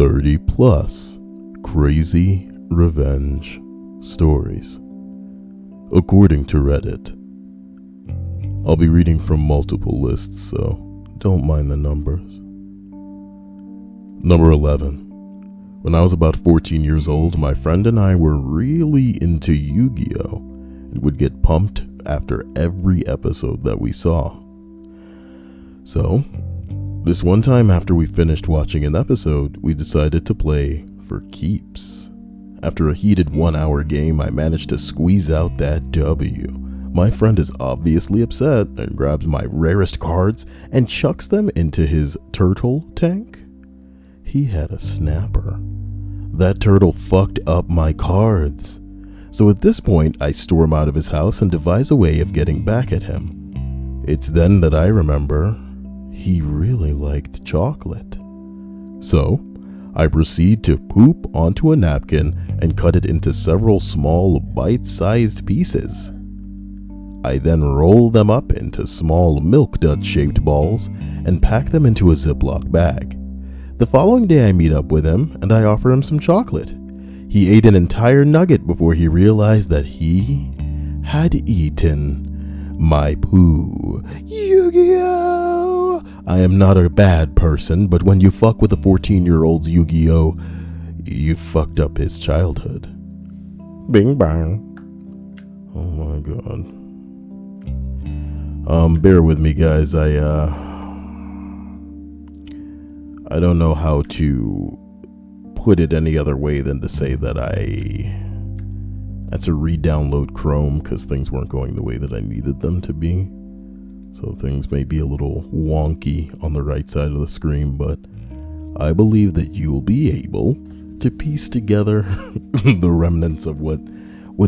30 plus crazy revenge stories, according to Reddit. I'll be reading from multiple lists, so don't mind the numbers. Number 11. When I was about 14 years old, my friend and I were really into Yu-Gi-Oh! And would get pumped after every episode that we saw. So, this one time after we finished watching an episode, we decided to play for keeps. After a heated 1-hour game, I managed to squeeze out that W. My friend is obviously upset and grabs my rarest cards and chucks them into his turtle tank. He had a snapper. That turtle fucked up my cards. So at this point, I storm out of his house and devise a way of getting back at him. It's then that I remember he really liked chocolate. So, I proceed to poop onto a napkin and cut it into several small bite-sized pieces. I then roll them up into small milk dud-shaped balls and pack them into a Ziploc bag. The following day I meet up with him and I offer him some chocolate. He ate an entire nugget before he realized that he had eaten my poo. Yu-Gi-Oh! I am not a bad person, but when you fuck with a 14-year-old's Yu-Gi-Oh, you fucked up his childhood. Bing bang. Oh my god. Bear with me, guys. I don't know how to put it any other way than to say that I had to re-download Chrome because things weren't going the way that I needed them to be. So things may be a little wonky on the right side of the screen, but I believe that you'll be able to piece together the remnants of what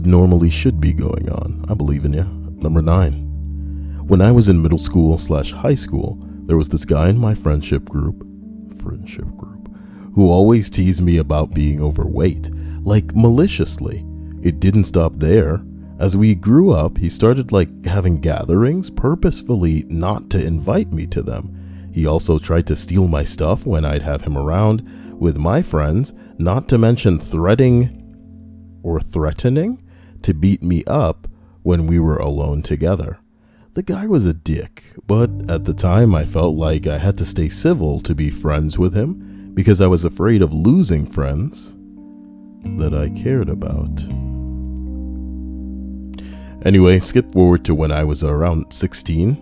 normally should be going on. I believe in you. Number 9. When I was in middle school / high school, there was this guy in my friendship group, who always teased me about being overweight, like maliciously. It didn't stop there. As we grew up, he started having gatherings purposefully not to invite me to them. He also tried to steal my stuff when I'd have him around with my friends, not to mention threatening to beat me up when we were alone together. The guy was a dick, but at the time I felt like I had to stay civil to be friends with him because I was afraid of losing friends that I cared about. Anyway, skip forward to when I was around 16,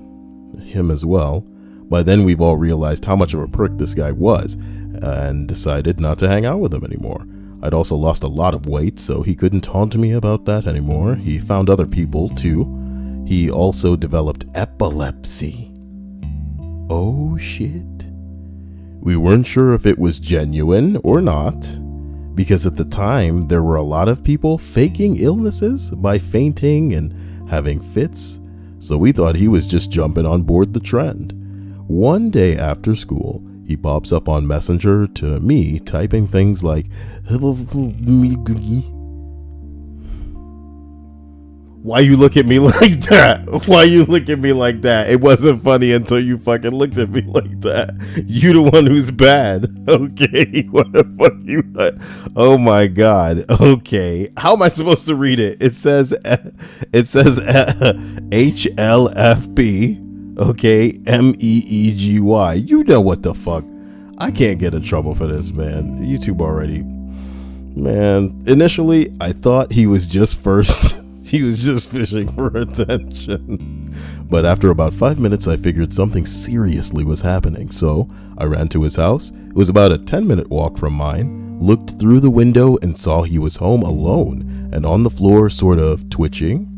him as well. By then we've all realized how much of a prick this guy was and decided not to hang out with him anymore. I'd also lost a lot of weight, so he couldn't taunt me about that anymore. He found other people too. He also developed epilepsy. Oh shit. We weren't sure if it was genuine or not, because at the time there were a lot of people faking illnesses by fainting and having fits, so we thought he was just jumping on board the trend. One day after school, he pops up on Messenger to me typing things like, "Why you look at me like that? Why you look at me like that? It wasn't funny until you fucking looked at me like that. You the one who's bad. Okay, what the fuck you? Oh my god. Okay, how am I supposed to read it? It says HLFB. Okay, MEEGY. You know what the fuck? I can't get in trouble for this, man. YouTube already. Man, initially I thought he was just fishing for attention. But after about 5 minutes, I figured something seriously was happening. So I ran to his house. It was about a 10-minute walk from mine. Looked through the window and saw he was home alone and on the floor, sort of twitching.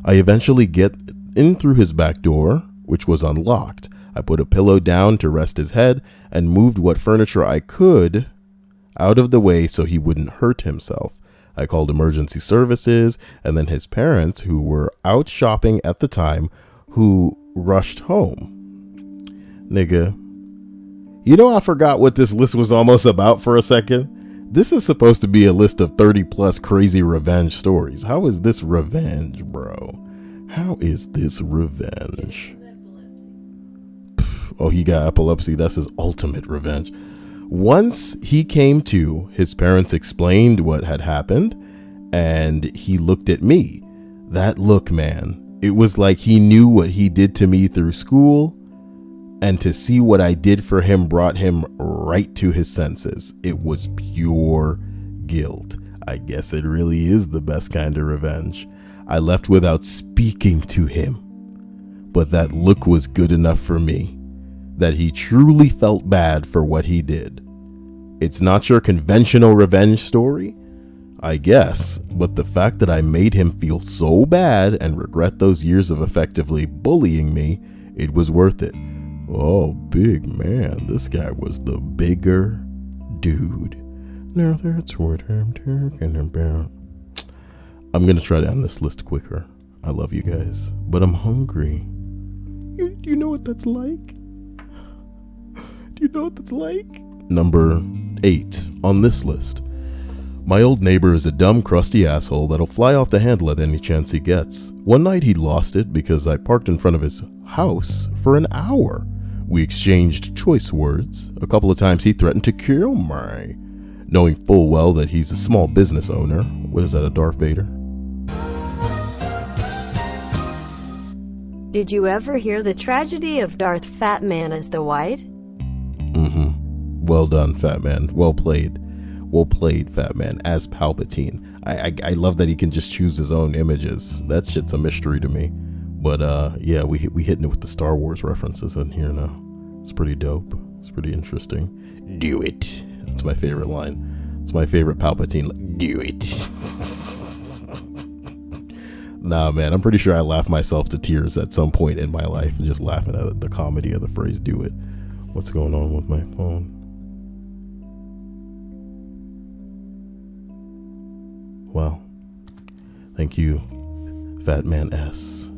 I eventually get in through his back door, which was unlocked. I put a pillow down to rest his head and moved what furniture I could out of the way so he wouldn't hurt himself. I called emergency services and then his parents, who were out shopping at the time, who rushed home. Nigga, you know, I forgot what this list was almost about for a second. This is supposed to be a list of 30 plus crazy revenge stories. How is this revenge, bro? How is this revenge? Oh, he got epilepsy. That's his ultimate revenge. Once he came to, his parents explained what had happened, and he looked at me. That look, man, it was like he knew what he did to me through school, and to see what I did for him brought him right to his senses. It was pure guilt. I guess it really is the best kind of revenge. I left without speaking to him, but that look was good enough for me. That he truly felt bad for what he did. It's not your conventional revenge story, I guess, but the fact that I made him feel so bad and regret those years of effectively bullying me, it was worth it. Oh, big man, this guy was the bigger dude. Now that's what I'm talking about. I'm gonna try to end this list quicker. I love you guys, but I'm hungry. You know what that's like? Do you know what that's like? Number 8 on this list. My old neighbor is a dumb, crusty asshole that'll fly off the handle at any chance he gets. One night he lost it because I parked in front of his house for an hour. We exchanged choice words. A couple of times he threatened to kill me, knowing full well that he's a small business owner. What is that, a Darth Vader? Did you ever hear the tragedy of Darth Fat Man as the White? Well done, Fat Man. Well played. Well played, Fat Man, as Palpatine. I love that he can just choose his own images. That shit's a mystery to me. But yeah, we hitting it with the Star Wars references in here now. It's pretty dope. It's pretty interesting. Do it. That's my favorite line. It's my favorite Palpatine. Do it. Nah, man, I'm pretty sure I laughed myself to tears at some point in my life, just laughing at the comedy of the phrase "do it." What's going on with my phone? Well, thank you, Fat Man S.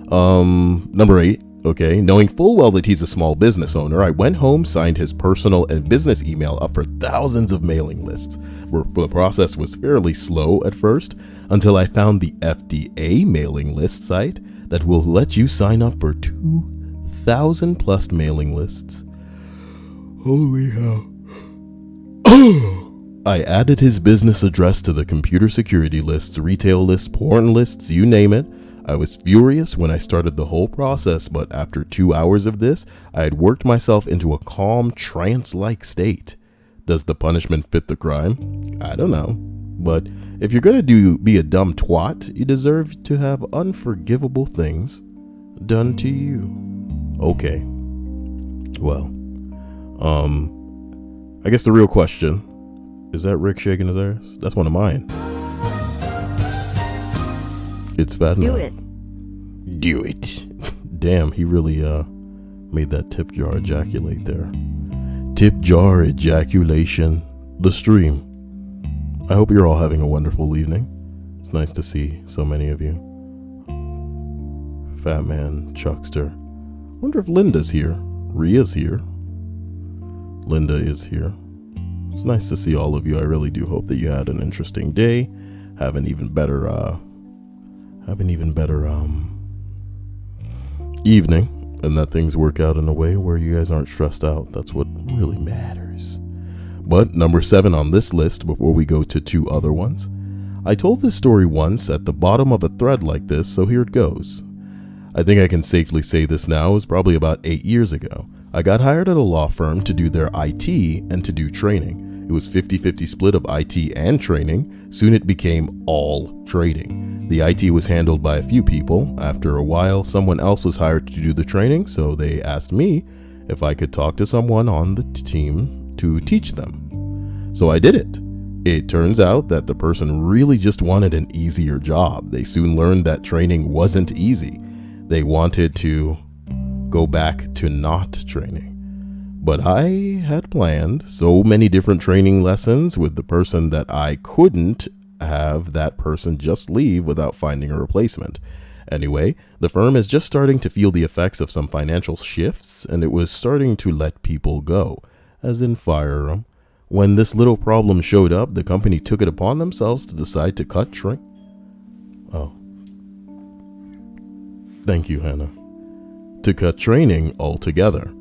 Number 8. Okay, knowing full well that he's a small business owner, I went home, signed his personal and business email up for thousands of mailing lists. The process was fairly slow at first, until I found the FDA mailing list site that will let you sign up for 2,000 plus mailing lists. Holy hell. I added his business address to the computer security lists, retail lists, porn lists, you name it. I was furious when I started the whole process, but after 2 hours of this, I had worked myself into a calm, trance-like state. Does the punishment fit the crime? I don't know. But if you're gonna be a dumb twat, you deserve to have unforgivable things done to you. Okay. Well, I guess the real question, is that Rick shaking his ass? That's one of mine. It's Fat Man. Do it. Do it. Damn, he really made that tip jar ejaculate there. Tip jar ejaculation. The stream. I hope you're all having a wonderful evening. It's nice to see so many of you. Fat Man, Chuckster. Wonder if Linda's here. Ria's here. Linda is here. It's nice to see all of you. I really do hope that you had an interesting day. Have an even better evening, and that things work out in a way where you guys aren't stressed out. That's what really matters. But number 7 on this list, before we go to 2 other ones, I told this story once at the bottom of a thread like this, so here it goes. I think I can safely say this now. It was probably about 8 years ago. I got hired at a law firm to do their IT and to do training. It was 50-50 split of IT and training. Soon it became all trading. The IT was handled by a few people. After a while, someone else was hired to do the training, so they asked me if I could talk to someone on the team to teach them. So I did it. It turns out that the person really just wanted an easier job. They soon learned that training wasn't easy. They wanted to go back to not training. But I had planned so many different training lessons with the person that I couldn't have that person just leave without finding a replacement. Anyway, the firm is just starting to feel the effects of some financial shifts, and it was starting to let people go, as in fire them. When this little problem showed up, the company took it upon themselves to decide to cut training. Oh. Thank you, Hannah. To cut training altogether.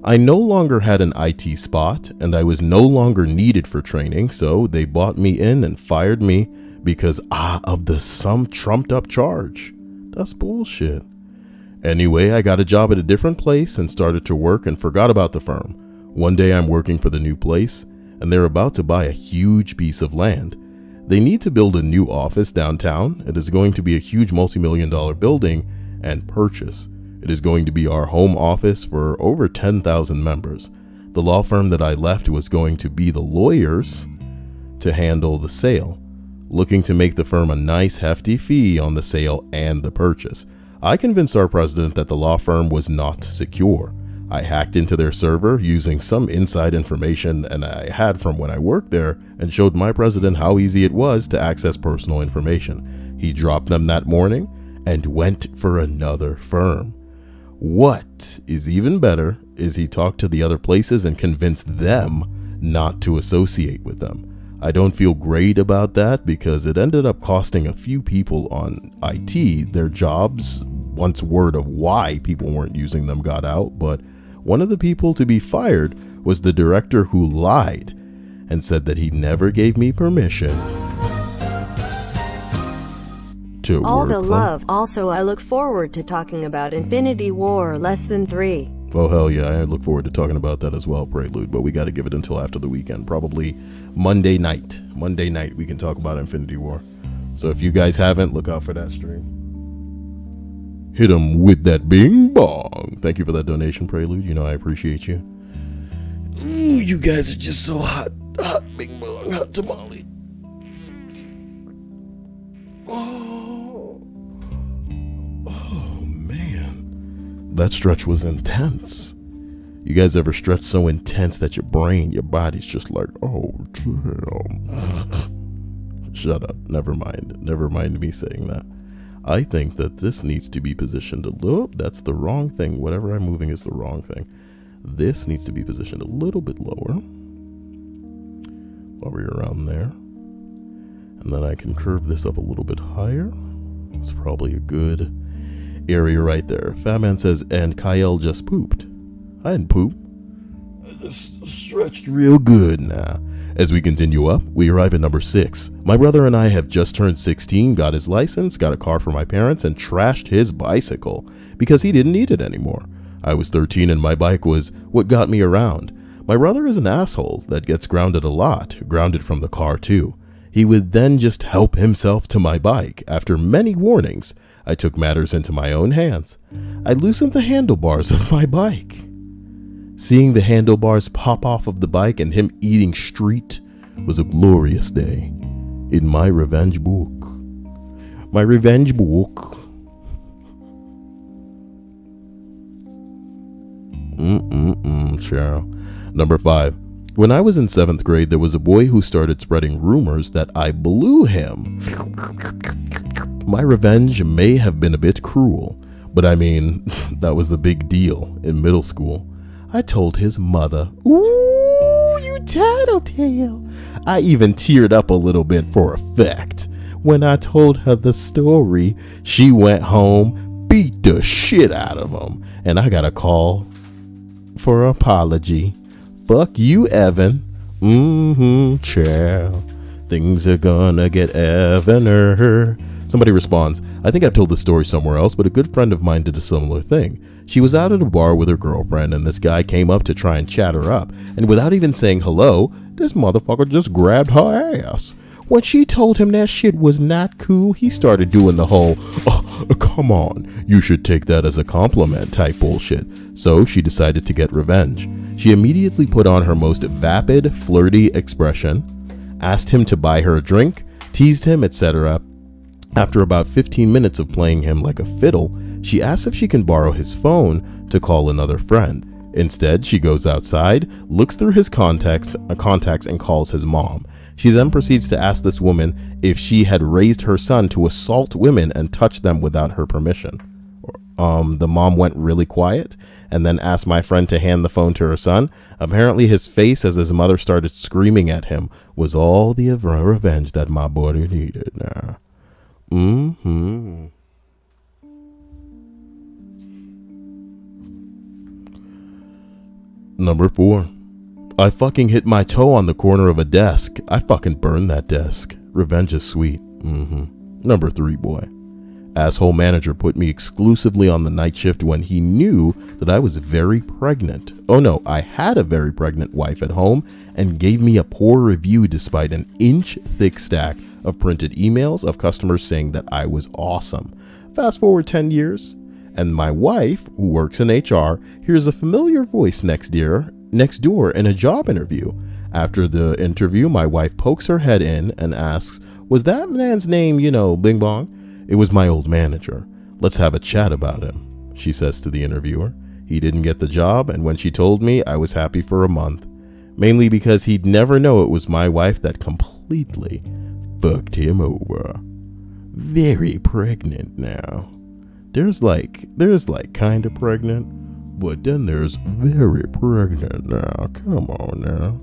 I no longer had an IT spot, and I was no longer needed for training, so they bought me in and fired me because of some trumped up charge. That's bullshit. Anyway, I got a job at a different place and started to work and forgot about the firm. One day I'm working for the new place, and they're about to buy a huge piece of land. They need to build a new office downtown. It is going to be a huge multi-million-dollar building and purchase. It is going to be our home office for over 10,000 members. The law firm that I left was going to be the lawyers to handle the sale, looking to make the firm a nice hefty fee on the sale and the purchase. I convinced our president that the law firm was not secure. I hacked into their server using some inside information and I had from when I worked there and showed my president how easy it was to access personal information. He dropped them that morning and went for another firm. What is even better is he talked to the other places and convinced them not to associate with them. I don't feel great about that because it ended up costing a few people on IT their jobs once word of why people weren't using them got out, but one of the people to be fired was the director who lied and said that he never gave me permission to All work the from. love. Also, I look forward to talking about Infinity War Less Than 3. Oh, hell yeah, I look forward to talking about that as well, Prelude, but we got to give it until after the weekend, probably Monday night. Monday night, we can talk about Infinity War. So if you guys haven't, look out for that stream. Hit 'em with that bing bong. Thank you for that donation, Prelude. You know I appreciate you. Ooh, you guys are just so hot. Hot bing bong, hot tamale. Oh, man. That stretch was intense. You guys ever stretch so intense that your brain, your body's just like, oh, damn. Shut up. Never mind. Never mind me saying that. I think that this needs to be positioned a little. That's the wrong thing. Whatever I'm moving is the wrong thing. This needs to be positioned a little bit lower while we're around there. And then I can curve this up a little bit higher. It's probably a good area right there. Fat Man says, and Kyle just pooped. I didn't poop. I just stretched real good now. As we continue up, we arrive at number 6. My brother and I have just turned 16, got his license, got a car for my parents, and trashed his bicycle because he didn't need it anymore. I was 13 and my bike was what got me around. My brother is an asshole that gets grounded a lot, grounded from the car too. He would then just help himself to my bike. After many warnings, I took matters into my own hands. I loosened the handlebars of my bike. Seeing the handlebars pop off of the bike and him eating street was a glorious day in my revenge book. My revenge book. Cheryl. Number 5. When I was in 7th grade, there was a boy who started spreading rumors that I blew him. My revenge may have been a bit cruel, but I mean, that was the big deal in middle school. I told his mother, ooh, you tattletale. I even teared up a little bit for effect. When I told her the story, she went home, beat the shit out of him, and I got a call for apology. Fuck you, Evan. Child. Things are gonna get Evaner. Somebody responds, I think I've told this story somewhere else, but a good friend of mine did a similar thing. She was out at a bar with her girlfriend, and this guy came up to try and chat her up, and without even saying hello, this motherfucker just grabbed her ass. When she told him that shit was not cool, he started doing the whole, oh, come on, you should take that as a compliment type bullshit. So she decided to get revenge. She immediately put on her most vapid, flirty expression, asked him to buy her a drink, teased him, etc. After about 15 minutes of playing him like a fiddle, she asks if she can borrow his phone to call another friend. Instead, she goes outside, looks through his contacts and calls his mom. She then proceeds to ask this woman if she had raised her son to assault women and touch them without her permission. The mom went really quiet and then asked my friend to hand the phone to her son. Apparently his face as his mother started screaming at him was all the revenge that my boy needed. Now. Number 4. I fucking hit my toe on the corner of a desk. I fucking burned that desk. Revenge is sweet. Number 3, boy. Asshole manager put me exclusively on the night shift when he knew that I was very pregnant. Oh no, I had a very pregnant wife at home and gave me a poor review despite an inch-thick stack of printed emails of customers saying that I was awesome. Fast forward 10 years, and my wife, who works in HR, hears a familiar voice next door in a job interview. After the interview, my wife pokes her head in and asks, "Was that man's name, Bing Bong?" "It was my old manager. Let's have a chat about him," she says to the interviewer. He didn't get the job, and when she told me, I was happy for a month. Mainly because he'd never know it was my wife that completely fucked him over. Very pregnant now. There's kind of pregnant, but then there's very pregnant now. Come on now.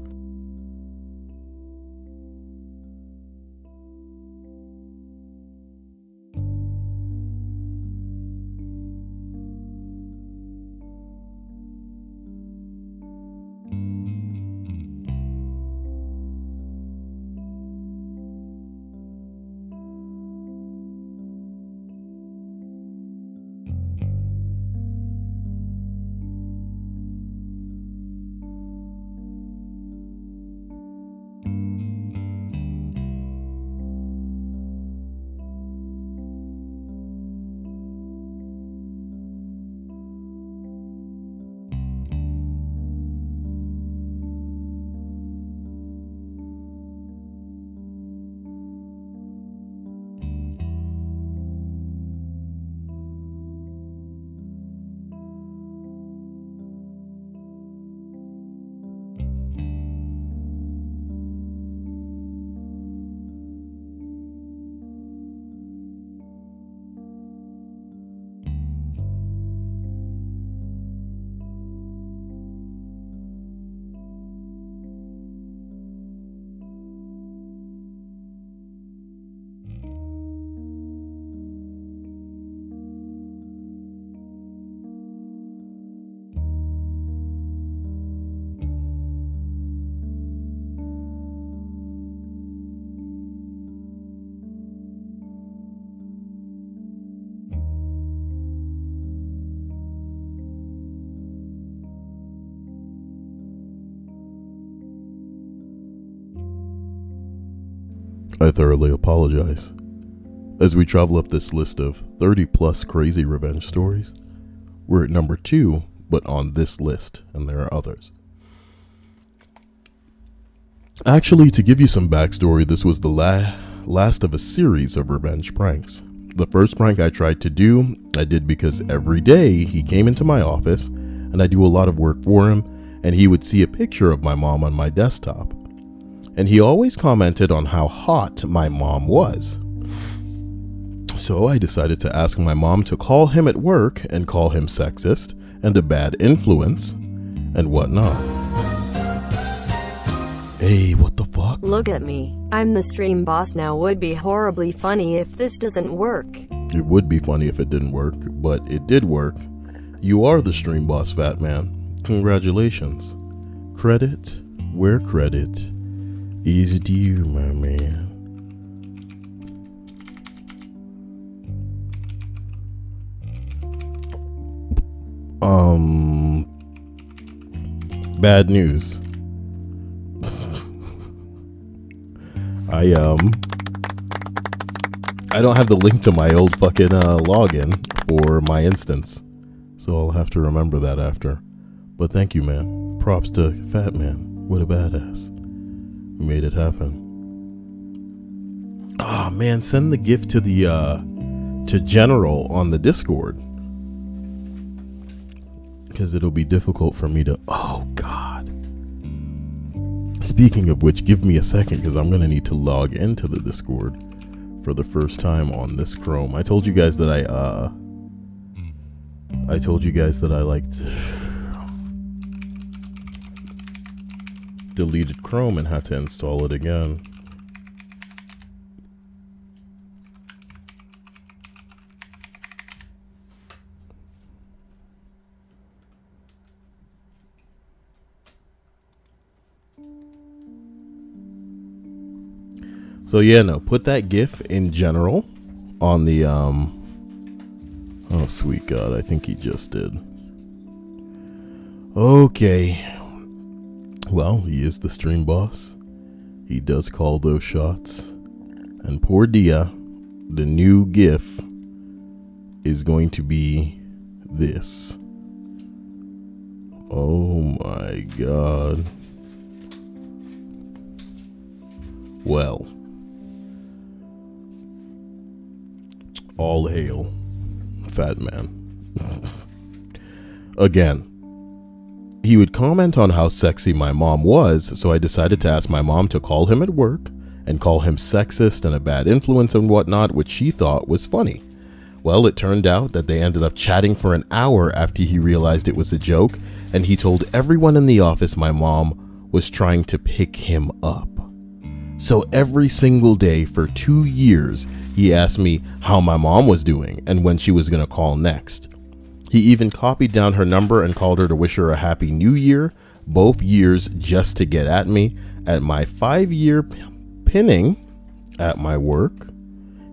I thoroughly apologize. As we travel up this list of 30 plus crazy revenge stories, we're at number 2, but on this list, and there are others. Actually, to give you some backstory, this was the last of a series of revenge pranks. The first prank I tried to do, I did because every day he came into my office, and I do a lot of work for him, and he would see a picture of my mom on my desktop. And he always commented on how hot my mom was. So I decided to ask my mom to call him at work and call him sexist and a bad influence and whatnot. Hey, what the fuck? Look at me. I'm the stream boss now. Would be horribly funny if this doesn't work. It would be funny if it didn't work, but it did work. You are the stream boss, fat man. Congratulations. Credit where credit is due, my man. Bad news. I don't have the link to my old fucking login for my instance, so I'll have to remember that after. But thank you, man. Props to Fat Man. What a badass. We made it happen. Oh man, send the gift to the to General on the Discord, because it'll be difficult for me to. Oh god. Speaking of which, give me a second, because I'm gonna need to log into the Discord for the first time on this Chrome. I told you guys that I liked deleted Chrome and had to install it again. So yeah, no, put that GIF in general on the oh sweet God, I think he just did. Okay. Well, he is the stream boss. He does call those shots. And poor Dia, the new GIF is going to be this. Oh my God. Well, all hail, Fat Man. Again, he would comment on how sexy my mom was, so I decided to ask my mom to call him at work and call him sexist and a bad influence and whatnot, which she thought was funny. Well, it turned out that they ended up chatting for an hour after he realized it was a joke, and he told everyone in the office my mom was trying to pick him up. So every single day for 2 years, he asked me how my mom was doing and when she was going to call next. He even copied down her number and called her to wish her a happy new year, both years just to get at me. At my 5-year pinning at my work,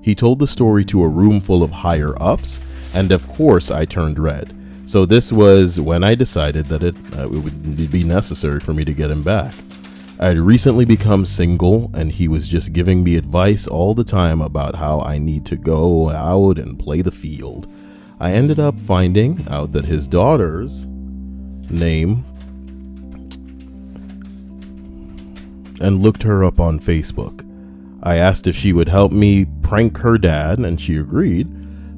he told the story to a room full of higher ups, and of course I turned red. So this was when I decided that it would be necessary for me to get him back. I had recently become single, and he was just giving me advice all the time about how I need to go out and play the field. I ended up finding out that his daughter's name, and looked her up on Facebook. I asked if she would help me prank her dad, and she agreed.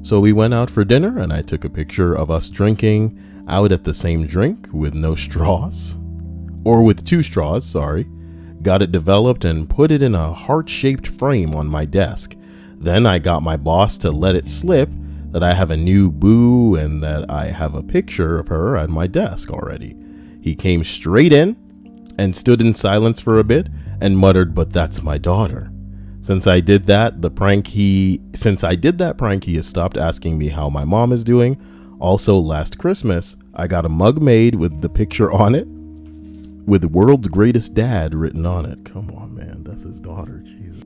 So we went out for dinner, and I took a picture of us drinking out at the same drink with no straws. Or with 2 straws, sorry. Got it developed and put it in a heart-shaped frame on my desk. Then I got my boss to let it slip that I have a new boo and that I have a picture of her at my desk already. He came straight in and stood in silence for a bit and muttered, "But that's my daughter." Since I did that prank, he has stopped asking me how my mom is doing. Also, last Christmas, I got a mug made with the picture on it, with "World's Greatest Dad" written on it. Come on, man, that's his daughter. Jesus.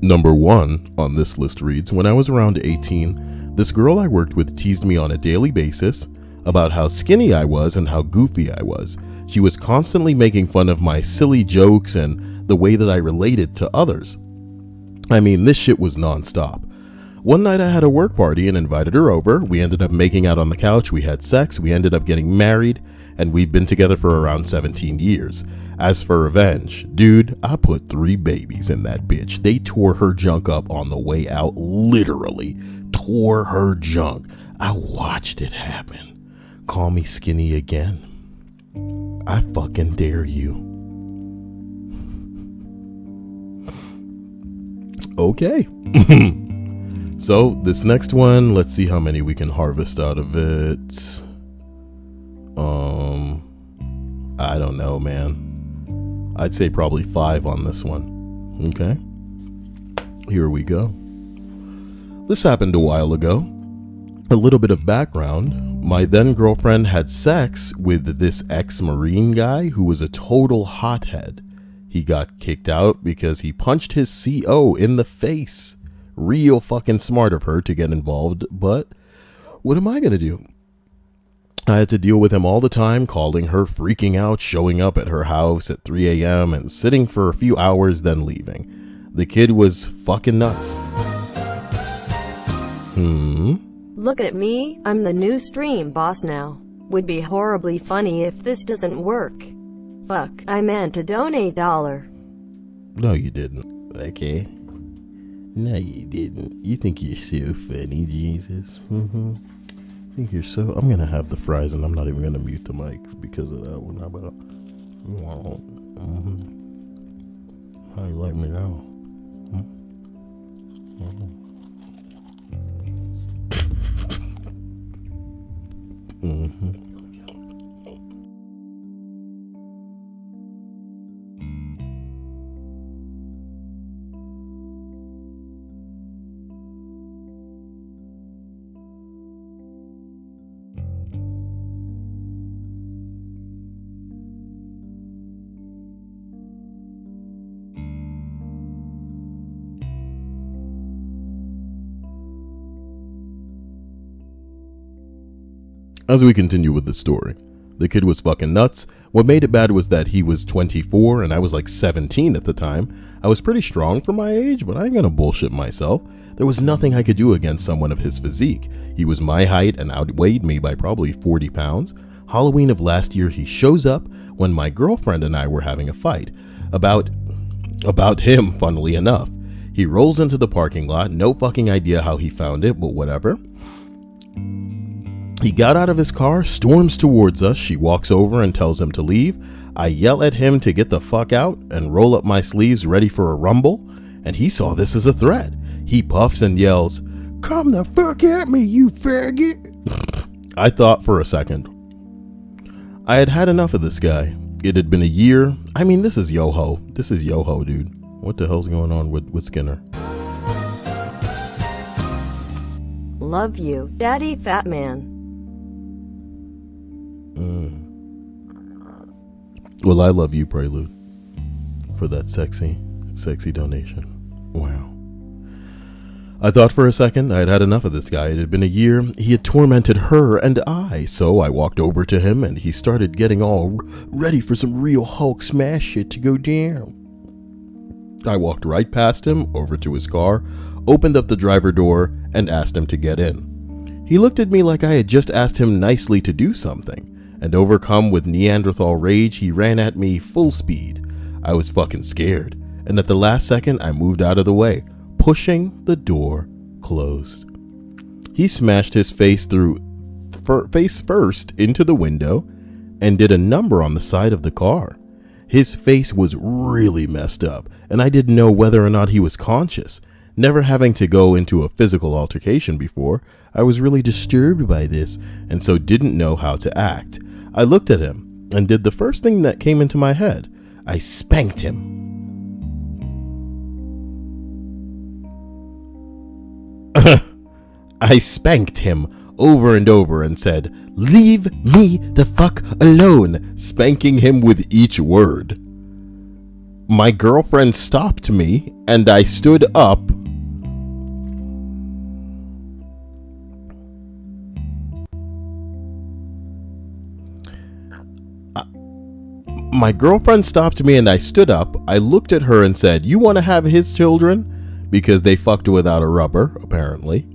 Number 1 on this list reads, when I was around 18, this girl I worked with teased me on a daily basis about how skinny I was and how goofy I was. She was constantly making fun of my silly jokes and the way that I related to others. I mean, this shit was nonstop. One night I had a work party and invited her over. We ended up making out on the couch, we had sex, we ended up getting married, and we've been together for around 17 years. As for revenge, dude, I put 3 babies in that bitch. They tore her junk up on the way out, literally tore her junk. I watched it happen. Call me skinny again. I fucking dare you. Okay. So this next one, let's see how many we can harvest out of it. I don't know, man. I'd say probably 5 on this one. Okay. Here we go. This happened a while ago. A little bit of background. My then girlfriend had sex with this ex-Marine guy who was a total hothead. He got kicked out because he punched his CO in the face. Real fucking smart of her to get involved, but what am I gonna do? I had to deal with him all the time, calling her, freaking out, showing up at her house at 3 a.m. and sitting for a few hours, then leaving. The kid was fucking nuts. Look at me, I'm the new stream boss now. Would be horribly funny if this doesn't work. Fuck, I meant to donate $1. No, you didn't. Okay. No, you didn't. You think you're so funny, Jesus. I think you're so... I'm going to have the fries, and I'm not even going to mute the mic because of that one. How about... How you like me now? As we continue with the story, the kid was fucking nuts. What made it bad was that he was 24 and I was like 17 at the time. I was pretty strong for my age, but I ain't gonna bullshit myself. There was nothing I could do against someone of his physique. He was my height and outweighed me by probably 40 pounds. Halloween of last year, he shows up when my girlfriend and I were having a fight. About him, funnily enough. He rolls into the parking lot, no fucking idea how he found it, but whatever. He got out of his car, storms towards us. She walks over and tells him to leave. I yell at him to get the fuck out and roll up my sleeves ready for a rumble. And he saw this as a threat. He puffs and yells, "Come the fuck at me, you faggot." I thought for a second. I had had enough of this guy. It had been a year. I mean, this is Yoho. This is Yoho, dude. What the hell's going on with Skinner? Love you, Daddy Fat Man. Well, I love you, Prelude, for that sexy donation. Wow. I thought for a second I had had enough of this guy. It had been a year. He had tormented her and I. So I walked over to him and he started getting all ready for some real Hulk smash shit to go down. I walked right past him, over to his car, opened up the driver door, and asked him to get in. He looked at me like I had just asked him nicely to do something, and overcome with Neanderthal rage, he ran at me full speed. I was fucking scared, and at the last second, I moved out of the way, pushing the door closed. He smashed his face first into the window and did a number on the side of the car. His face was really messed up, and I didn't know whether or not he was conscious. Never having to go into a physical altercation before, I was really disturbed by this, and so didn't know how to act. I looked at him, and did the first thing that came into my head. I spanked him. I spanked him over and over and said, "Leave me the fuck alone," spanking him with each word. My girlfriend stopped me, and I stood up. My girlfriend stopped me and I stood up. I looked at her and said, "You want to have his children?" Because they fucked without a rubber, apparently.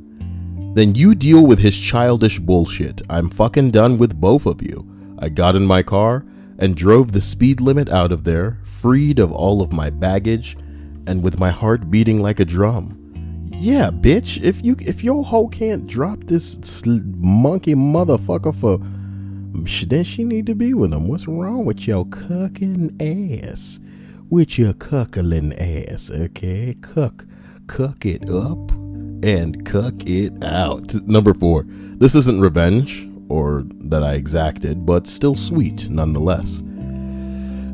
"Then you deal with his childish bullshit. I'm fucking done with both of you." I got in my car and drove the speed limit out of there, freed of all of my baggage and with my heart beating like a drum. Yeah, bitch, if your hoe can't drop this monkey motherfucker for... then she need to be with him. What's wrong with your cucking ass? With your cuckling ass, okay? Cuck it up and cuck it out. Number 4. This isn't revenge, or that I exacted, but still sweet nonetheless.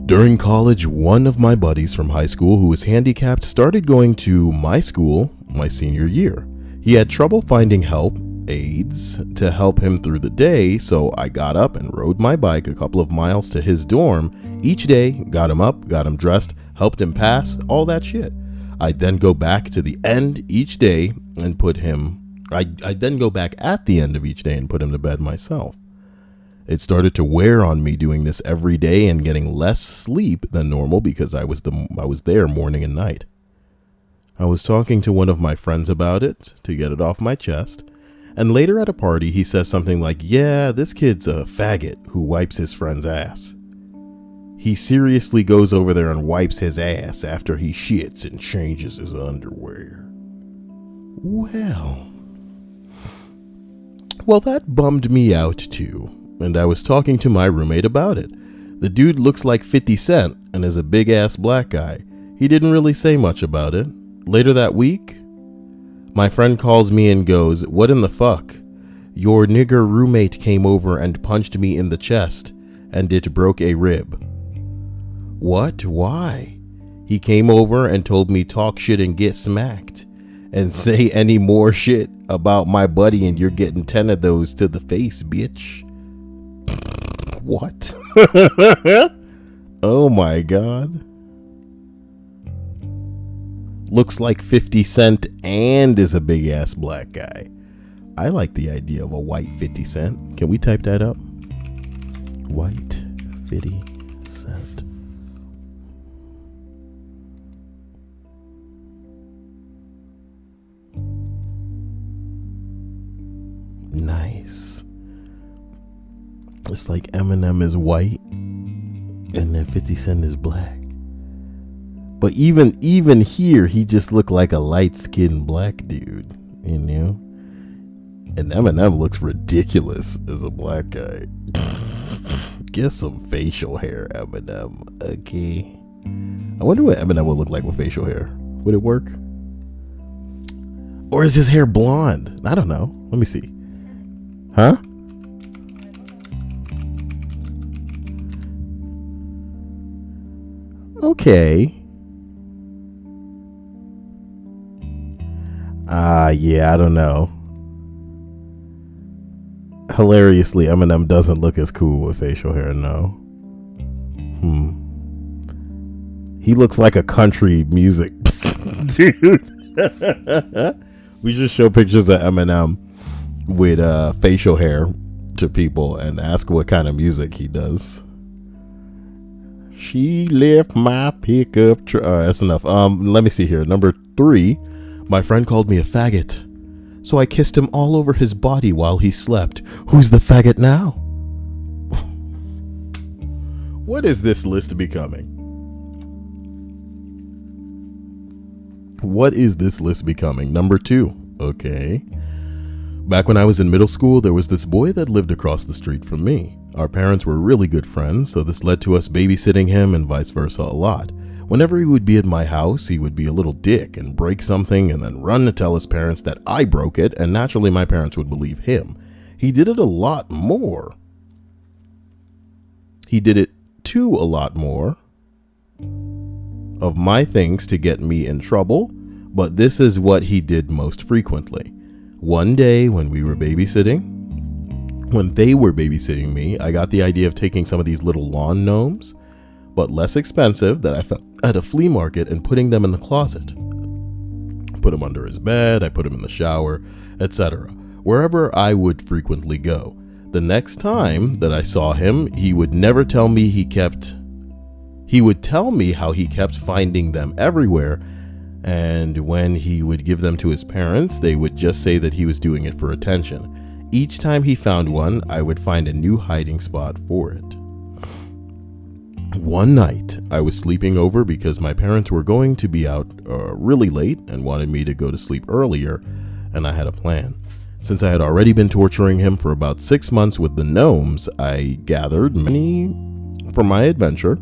During college, one of my buddies from high school who was handicapped started going to my school my senior year. He had trouble finding help, aides, to help him through the day, so I got up and rode my bike a couple of miles to his dorm each day, got him up, got him dressed, helped him pass, all that shit. I'd then go back to the end each day and put him... I'd then go back at the end of each day and put him to bed myself. It started to wear on me doing this every day and getting less sleep than normal because I was there morning and night. I was talking to one of my friends about it to get it off my chest, and later at a party he says something like, "Yeah, this kid's a faggot who wipes his friend's ass. He seriously goes over there and wipes his ass after he shits and changes his underwear." Well, that bummed me out too, and I was talking to my roommate about it. The dude looks like 50 Cent and is a big ass black guy. He didn't really say much about it. Later that week, my friend calls me and goes, "What in the fuck? Your nigger roommate came over and punched me in the chest, and it broke a rib." What? Why? He came over and told me talk shit and get smacked, and say any more shit about my buddy and you're getting 10 of those to the face, bitch. What? Oh my god. Looks like 50 Cent and is a big ass black guy. I like the idea of a white 50 Cent. Can we type that up? White 50 Cent. Nice. It's like Eminem is white and then 50 Cent is black. But even here, he just looked like a light-skinned black dude, you know? And Eminem looks ridiculous as a black guy. Get some facial hair, Eminem, okay? I wonder what Eminem would look like with facial hair. Would it work? Or is his hair blonde? I don't know. Let me see. Huh? Okay. Yeah, I don't know. Hilariously, Eminem doesn't look as cool with facial hair, no. He looks like a country music dude. We should show pictures of Eminem with facial hair to people and ask what kind of music he does. She left my pickup truck. That's enough. Let me see here. Number 3. My friend called me a faggot, so I kissed him all over his body while he slept. Who's the faggot now? What is this list becoming? What is this list becoming? Number 2. Okay. Back when I was in middle school, there was this boy that lived across the street from me. Our parents were really good friends, so this led to us babysitting him and vice versa a lot. Whenever he would be at my house, he would be a little dick and break something and then run to tell his parents that I broke it, and naturally my parents would believe him. He did it a lot more. He did it to a lot more of my things to get me in trouble, but this is what he did most frequently. One day when they were babysitting me, I got the idea of taking some of these little lawn gnomes, but less expensive, that I found at a flea market and putting them in the closet. Put him under his bed, I put him in the shower, etc. Wherever I would frequently go. The next time that I saw him, he would never tell me he would tell me how he kept finding them everywhere, and when he would give them to his parents, they would just say that he was doing it for attention. Each time he found one, I would find a new hiding spot for it. One night, I was sleeping over because my parents were going to be out really late and wanted me to go to sleep earlier, and I had a plan. Since I had already been torturing him for about 6 months with the gnomes, I gathered many for my adventure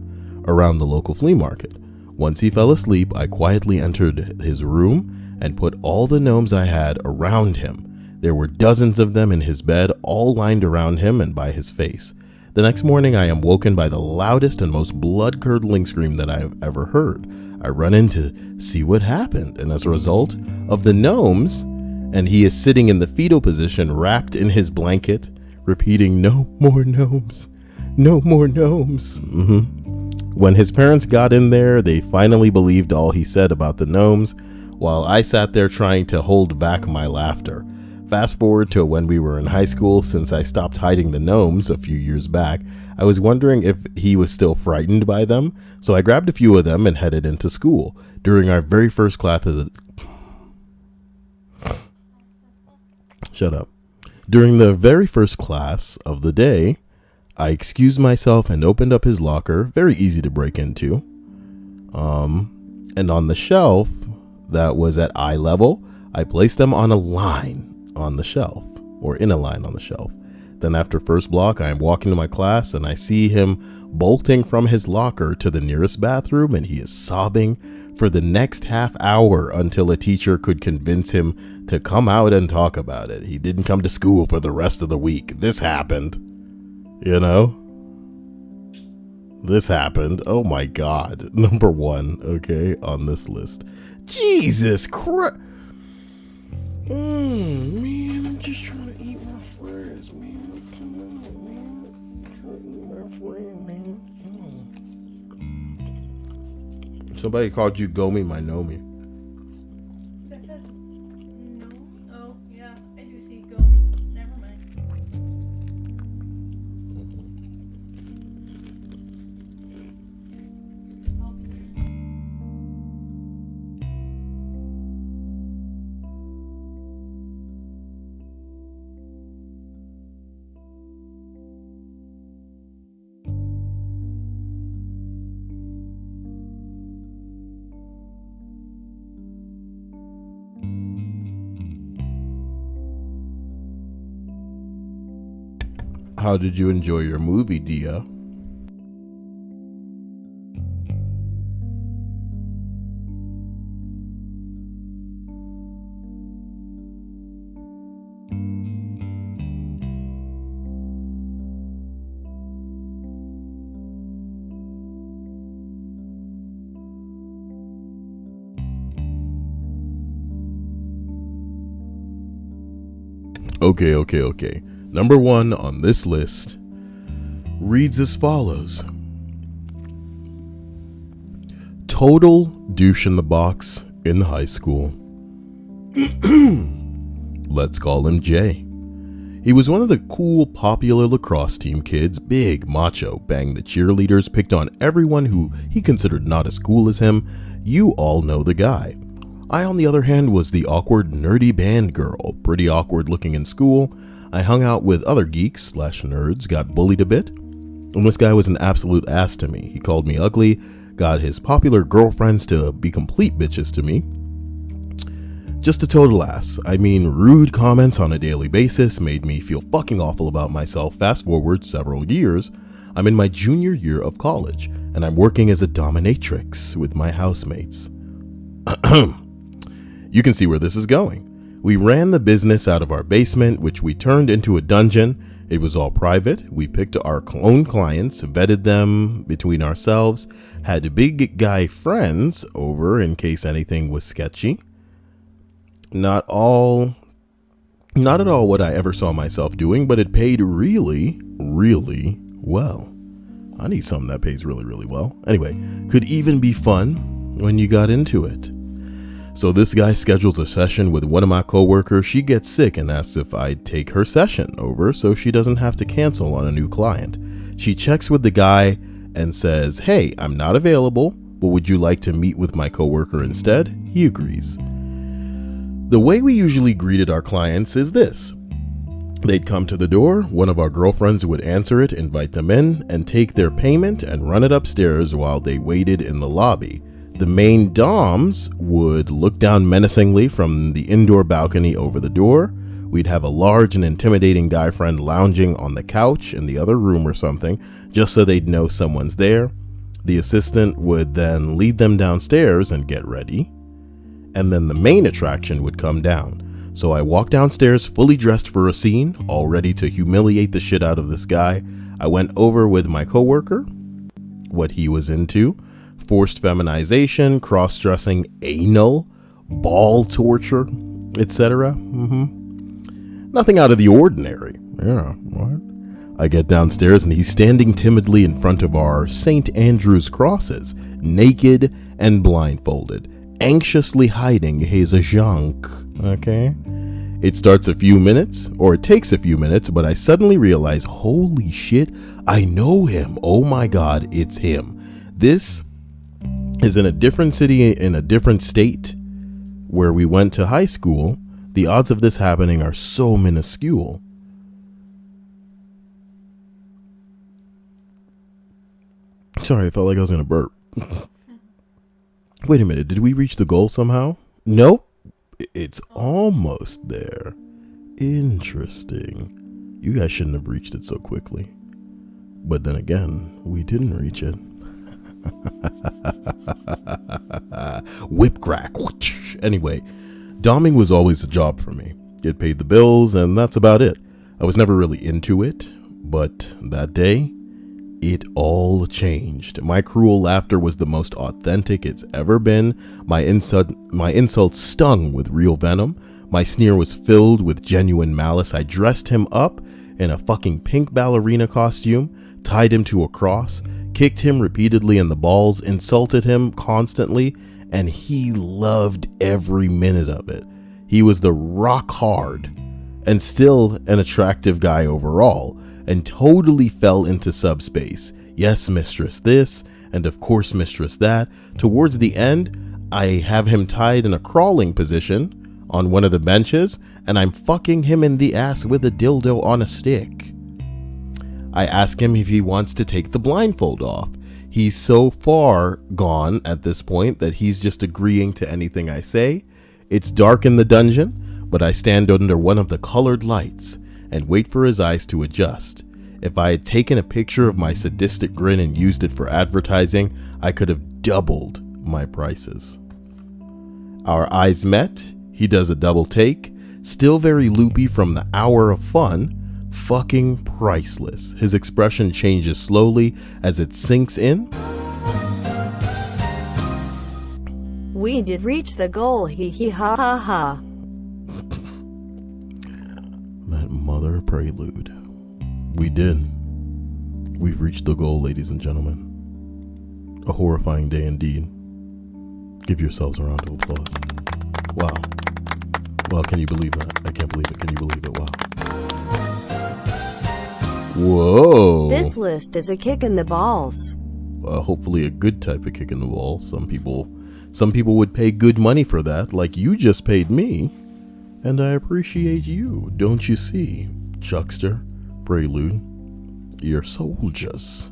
around the local flea market. Once he fell asleep, I quietly entered his room and put all the gnomes I had around him. There were dozens of them in his bed, all lined around him and by his face. The next morning, I am woken by the loudest and most blood-curdling scream that I have ever heard. I run in to see what happened, and as a result of the gnomes, and he is sitting in the fetal position, wrapped in his blanket, repeating, "No more gnomes, no more gnomes." When his parents got in there, they finally believed all he said about the gnomes, while I sat there trying to hold back my laughter. Fast forward to when we were in high school. Since I stopped hiding the gnomes a few years back, I was wondering if he was still frightened by them, so I grabbed a few of them and headed into school. During our very first class of the... Shut up. During the very first class of the day, I excused myself and opened up his locker, very easy to break into. And on the shelf that was at eye level, I placed them on a line on the shelf, or in a line on the shelf. Then after first block, I am walking to my class and I see him bolting from his locker to the nearest bathroom, and he is sobbing for the next half hour until a teacher could convince him to come out and talk about it. He didn't come to school for the rest of the week. This happened. You know? This happened. Oh my God. Number 1, okay, on this list. Jesus Christ. Man, I'm just trying to eat my fries, man. Come on, man. I'm trying to eat my fries, man. Somebody called you Gomi, my Nomi. That says no. Oh, yeah, I do see Gomi. Never mind. How did you enjoy your movie, Dia? Okay. Number 1 on this list reads as follows. Total douche in the box in high school. Let's call him Jay. He was one of the cool, popular lacrosse team kids, big, macho, banged the cheerleaders, picked on everyone who he considered not as cool as him. You all know the guy. I, on the other hand, was the awkward, nerdy band girl, pretty awkward looking in school. I hung out with other geeks / nerds, got bullied a bit, and this guy was an absolute ass to me. He called me ugly, got his popular girlfriends to be complete bitches to me. Just a total ass. I mean, rude comments on a daily basis made me feel fucking awful about myself. Fast forward several years, I'm in my junior year of college, and I'm working as a dominatrix with my housemates. You can see where this is going. We ran the business out of our basement, which we turned into a dungeon. It was all private. We picked our own clients, vetted them between ourselves, had big guy friends over in case anything was sketchy. Not at all what I ever saw myself doing, but it paid really, really well. I need something that pays really, really well. Anyway, could even be fun when you got into it. So this guy schedules a session with one of my coworkers. She gets sick and asks if I'd take her session over so she doesn't have to cancel on a new client. She checks with the guy and says, "Hey, I'm not available, but would you like to meet with my coworker instead?" He agrees. The way we usually greeted our clients is this. They'd come to the door, one of our girlfriends would answer it, invite them in, and take their payment and run it upstairs while they waited in the lobby. The main doms would look down menacingly from the indoor balcony over the door. We'd have a large and intimidating guy friend lounging on the couch in the other room or something, just so they'd know someone's there. The assistant would then lead them downstairs and get ready. And then the main attraction would come down. So I walked downstairs fully dressed for a scene, all ready to humiliate the shit out of this guy. I went over with my coworker, what he was into. Forced feminization, cross-dressing, anal, ball torture, etc. Nothing out of the ordinary. Yeah, what? I get downstairs and he's standing timidly in front of our St. Andrew's crosses, naked and blindfolded, anxiously hiding his junk, okay? It starts a few minutes, or it takes a few minutes, but I suddenly realize, holy shit, I know him. Oh my God, it's him. This is in a different city, in a different state where we went to high school. The odds of this happening are so minuscule. Sorry, I felt like I was going to burp. Wait a minute, did we reach the goal somehow? Nope. It's almost there. Interesting. You guys shouldn't have reached it so quickly. But then again, we didn't reach it. Whip crack. Anyway, doming was always a job for me. It paid the bills, and that's about it. I was never really into it, but that day, it all changed. My cruel laughter was the most authentic it's ever been. My insult stung with real venom. My sneer was filled with genuine malice. I dressed him up in a fucking pink ballerina costume, tied him to a cross, kicked him repeatedly in the balls, insulted him constantly, and he loved every minute of it. He was the rock hard and still an attractive guy overall, and totally fell into subspace. Yes, mistress this, and of course mistress that. Towards the end, I have him tied in a crawling position on one of the benches, and I'm fucking him in the ass with a dildo on a stick. I ask him if he wants to take the blindfold off. He's so far gone at this point that he's just agreeing to anything I say. It's dark in the dungeon, but I stand under one of the colored lights and wait for his eyes to adjust. If I had taken a picture of my sadistic grin and used it for advertising, I could have doubled my prices. Our eyes met. He does a double take. Still very loopy from the hour of fun. Fucking priceless. His expression changes slowly as it sinks in. We did reach the goal, hee hee ha ha ha. That mother prelude. We did. We've reached the goal, ladies and gentlemen. A horrifying day indeed. Give yourselves a round of applause. Wow. Wow, can you believe that? I can't believe it. Can you believe it? Wow. Whoa. This list is a kick in the balls. Hopefully a good type of kick in the balls. Some people would pay good money for that, like you just paid me. And I appreciate you, don't you see? Chuckster, Prelude, you're soldiers.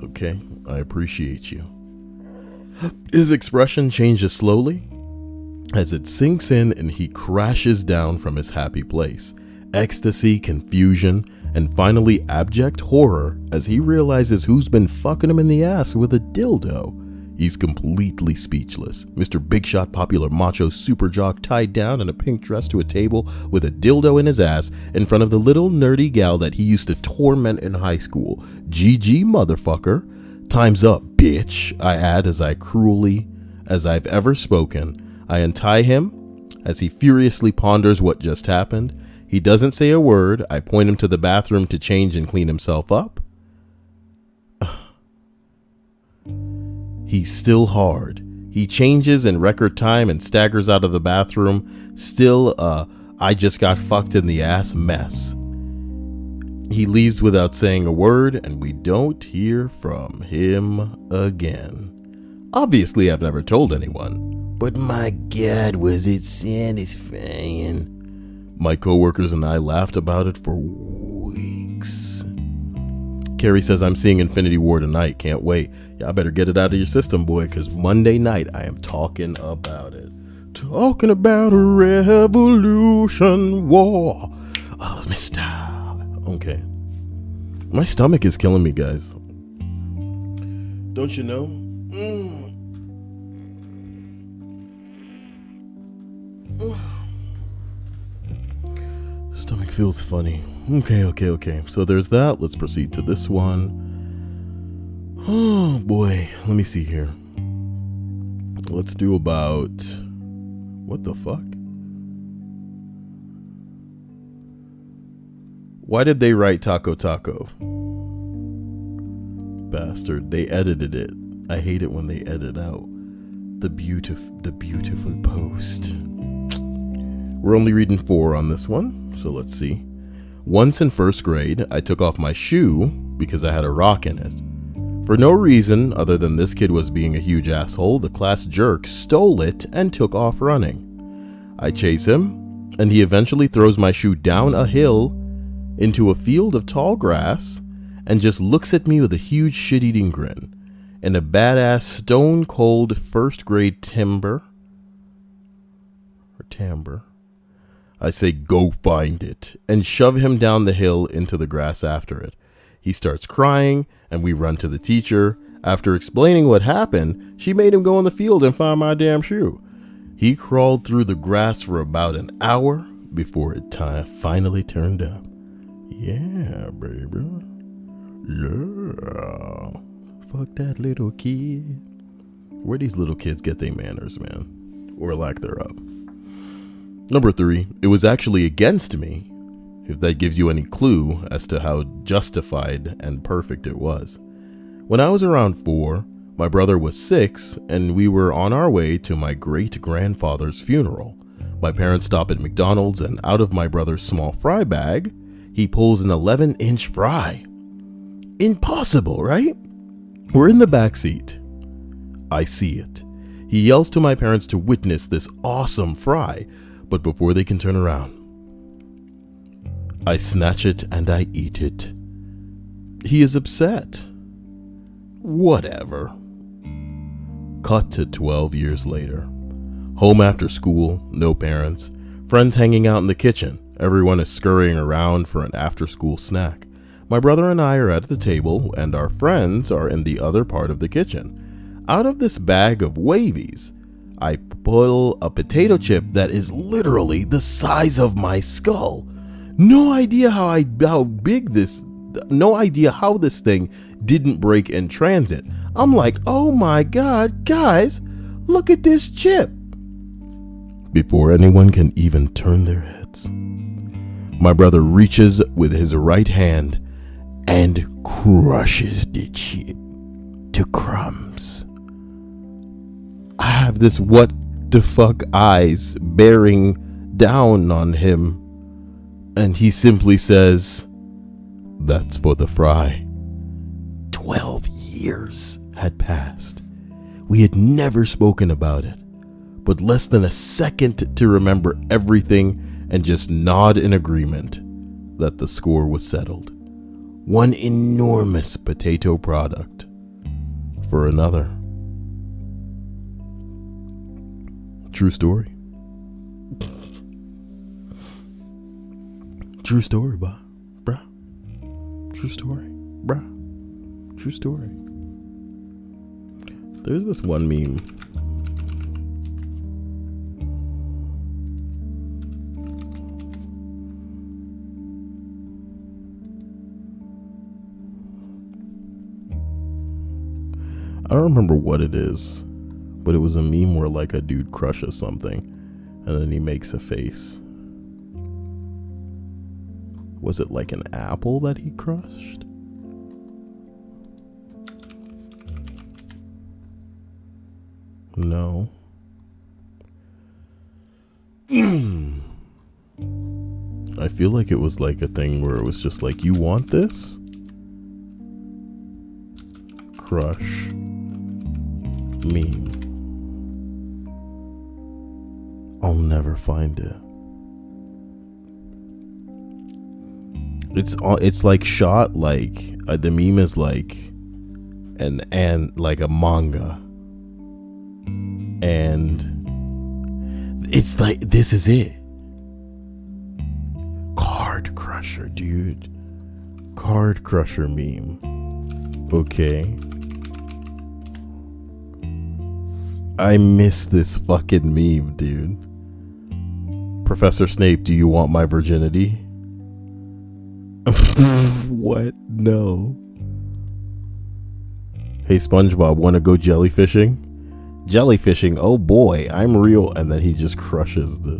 Okay, I appreciate you. His expression changes slowly as it sinks in and he crashes down from his happy place. Ecstasy, confusion, and finally abject horror as he realizes who's been fucking him in the ass with a dildo. He's completely speechless. Mr. Big Shot, popular macho super jock, tied down in a pink dress to a table with a dildo in his ass in front of the little nerdy gal that he used to torment in high school. GG, motherfucker. Time's up, bitch, I add as cruelly as I've ever spoken. I untie him as he furiously ponders what just happened. He doesn't say a word. I point him to the bathroom to change and clean himself up. He's still hard. He changes in record time and staggers out of the bathroom. Still, I just got fucked in the ass mess. He leaves without saying a word, and we don't hear from him again. Obviously, I've never told anyone, but my God, was it satisfying. My coworkers and I laughed about it for weeks. Carrie says, I'm seeing Infinity War tonight. Can't wait. Y'all better get it out of your system, boy, because Monday night I am talking about it. Talking about a revolution war. Oh, Mr. Okay. My stomach is killing me, guys. Don't you know? Stomach feels funny. Okay. So there's that. Let's proceed to this one. Oh boy. Let me see here. Let's do about... What the fuck? Why did they write Taco Taco? Bastard. They edited it. I hate it when they edit out the beautiful post. We're only reading 4 on this one, so let's see. Once in first grade, I took off my shoe because I had a rock in it. For no reason other than this kid was being a huge asshole, the class jerk stole it and took off running. I chase him, and he eventually throws my shoe down a hill into a field of tall grass and just looks at me with a huge shit-eating grin and a badass stone-cold first grade timbre. I say, go find it, and shove him down the hill into the grass after it. He starts crying, and we run to the teacher. After explaining what happened, she made him go in the field and find my damn shoe. He crawled through the grass for about an hour before it finally turned up. Yeah, baby. Yeah. Fuck that little kid. Where these little kids get their manners, man? Or lack thereof. Number 3, it was actually against me, if that gives you any clue as to how justified and perfect it was. When I was around 4, my brother was 6, and we were on our way to my great-grandfather's funeral. My parents stop at McDonald's, and out of my brother's small fry bag, he pulls an 11-inch fry. Impossible, right? We're in the back seat. I see it. He yells to my parents to witness this awesome fry, but before they can turn around, I snatch it and I eat it. He is upset. Whatever. Cut to 12 years later. Home after school, no parents, friends hanging out in the kitchen. Everyone is scurrying around for an after-school snack. My brother and I are at the table, and our friends are in the other part of the kitchen. Out of this bag of wavies, I pull a potato chip that is literally the size of my skull. No idea how this thing didn't break in transit. I'm like, oh my God, guys, look at this chip. Before anyone can even turn their heads, my brother reaches with his right hand and crushes the chip to crumbs. I have this what the fuck eyes bearing down on him, and he simply says, "That's for the fry." 12 years had passed. We had never spoken about it, but less than a second to remember everything and just nod in agreement that the score was settled. One enormous potato product for another. True story. True story, bruh. True story, bruh. True story. There's this one meme. I don't remember what it is, but it was a meme where like a dude crushes something and then he makes a face. Was it like an apple that he crushed? No. I feel like it was like a thing where it was just like, you want this? Crush. Meme. I'll never find it. It's like shot like the meme is like and like a manga, and it's like, this is it. Card crusher, dude. Card crusher meme. Okay. I miss this fucking meme, dude. Professor Snape, do you want my virginity? What? No. Hey SpongeBob, wanna go jellyfishing? Jellyfishing, oh boy, I'm real. And then he just crushes the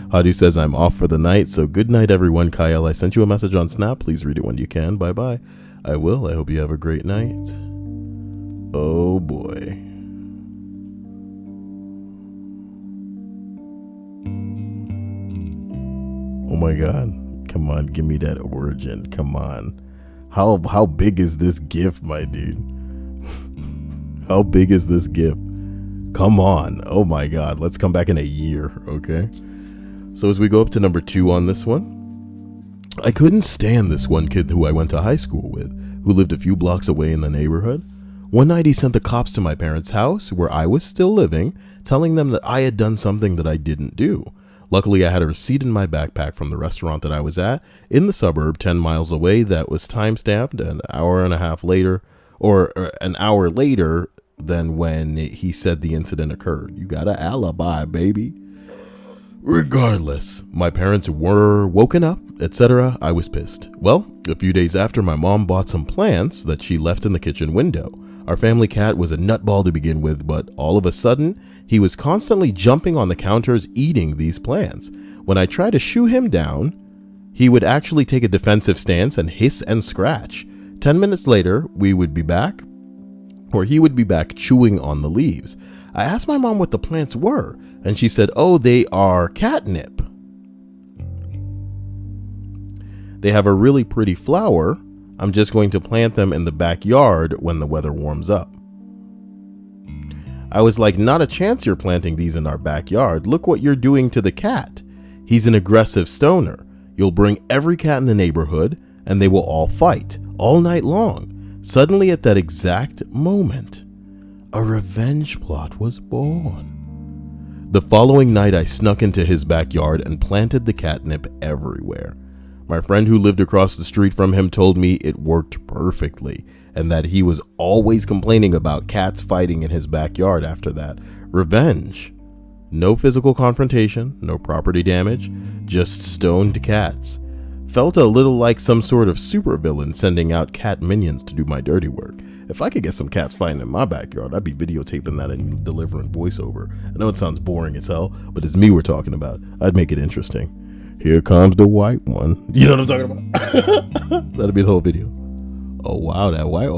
Hadu says I'm off for the night, so good night everyone. Kyle, I sent you a message on Snap. Please read it when you can. Bye bye. I will. I hope you have a great night. Oh boy. my god. Come on, give me that origin. Come on. How big is this gift, my dude? How big is this gift? Come on. Oh my god. Let's come back in a year, okay? So as we go up to number 2 on this one, I couldn't stand this one kid who I went to high school with, who lived a few blocks away in the neighborhood. One night he sent the cops to my parents' house, where I was still living, telling them that I had done something that I didn't do. Luckily, I had a receipt in my backpack from the restaurant that I was at in the suburb 10 miles away that was time-stamped an hour and a half later, or an hour later than when he said the incident occurred. You got an alibi, baby. Regardless, my parents were woken up, etc. I was pissed. Well, a few days after, my mom bought some plants that she left in the kitchen window. Our family cat was a nutball to begin with, but all of a sudden, he was constantly jumping on the counters eating these plants. When I tried to shoo him down, he would actually take a defensive stance and hiss and scratch. 10 minutes later, he would be back chewing on the leaves. I asked my mom what the plants were, and she said, oh, they are catnip. They have a really pretty flower. I'm just going to plant them in the backyard when the weather warms up. I was like, not a chance you're planting these in our backyard. Look what you're doing to the cat. He's an aggressive stoner. You'll bring every cat in the neighborhood and they will all fight all night long. Suddenly at that exact moment, a revenge plot was born. The following night, I snuck into his backyard and planted the catnip everywhere. My friend who lived across the street from him told me it worked perfectly and that he was always complaining about cats fighting in his backyard after that. Revenge. No physical confrontation, no property damage, just stoned cats. Felt a little like some sort of supervillain sending out cat minions to do my dirty work. If I could get some cats fighting in my backyard, I'd be videotaping that and delivering voiceover. I know it sounds boring as hell, but it's me we're talking about. I'd make it interesting. Here comes the white one. You know what I'm talking about? That'll be the whole video. Oh, wow, that white.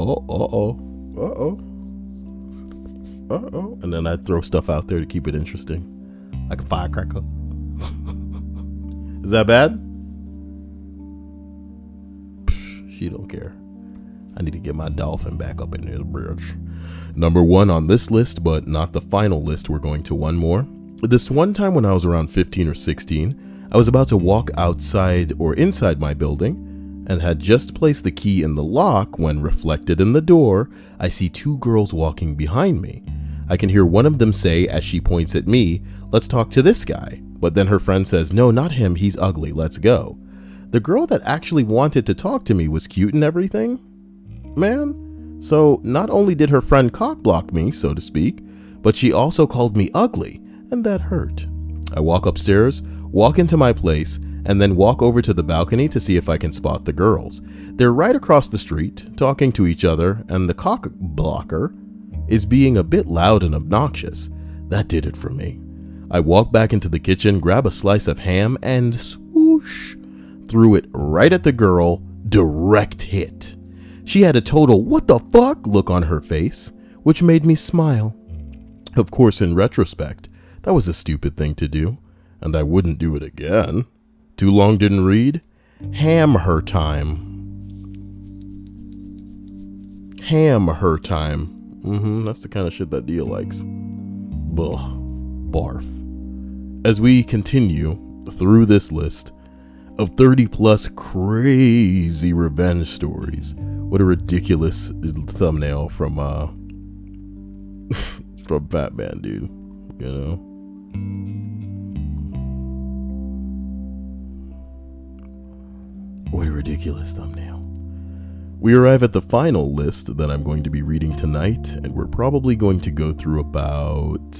And then I throw stuff out there to keep it interesting. Like a firecracker. Is that bad? She don't care. I need to get my dolphin back up in this bridge. Number 1 on this list, but not the final list. We're going to one more. This one time when I was around 15 or 16, I was about to walk outside or inside my building and had just placed the key in the lock when, reflected in the door, I see 2 girls walking behind me. I can hear one of them say as she points at me, "Let's talk to this guy." But then her friend says, "No, not him, he's ugly, let's go." The girl that actually wanted to talk to me was cute and everything, man. So not only did her friend cockblock me, so to speak, but she also called me ugly, and that hurt. I walk upstairs, walk into my place, and then walk over to the balcony to see if I can spot the girls. They're right across the street, talking to each other, and the cock blocker is being a bit loud and obnoxious. That did it for me. I walk back into the kitchen, grab a slice of ham, and swoosh, threw it right at the girl. Direct hit. She had a total "what the fuck" look on her face, which made me smile. Of course, in retrospect, that was a stupid thing to do, and I wouldn't do it again. Too long didn't read? Ham her time. Ham her time. That's the kind of shit that Dia likes. Ugh. Barf. As we continue through this list of 30 plus crazy revenge stories. What a ridiculous thumbnail from from Batman, dude. You know? What a ridiculous thumbnail. We arrive at the final list that I'm going to be reading tonight, and we're probably going to go through about...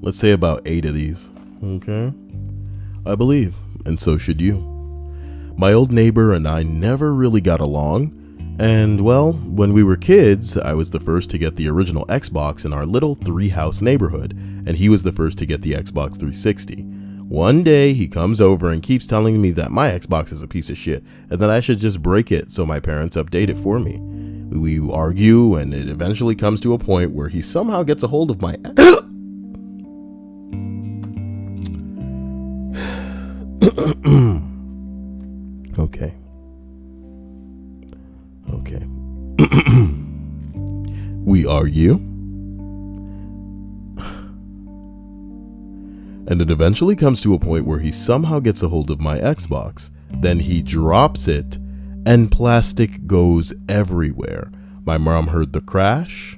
let's say about 8 of these. Okay? I believe, and so should you. My old neighbor and I never really got along, and well, when we were kids, I was the first to get the original Xbox in our little 3-house neighborhood, and he was the first to get the Xbox 360. One day, he comes over and keeps telling me that my Xbox is a piece of shit, and that I should just break it so my parents update it for me. We argue, and it eventually comes to a point where he somehow gets a hold of my... Okay. We argue. And it eventually comes to a point where he somehow gets a hold of my Xbox. Then he drops it, and plastic goes everywhere. My mom heard the crash,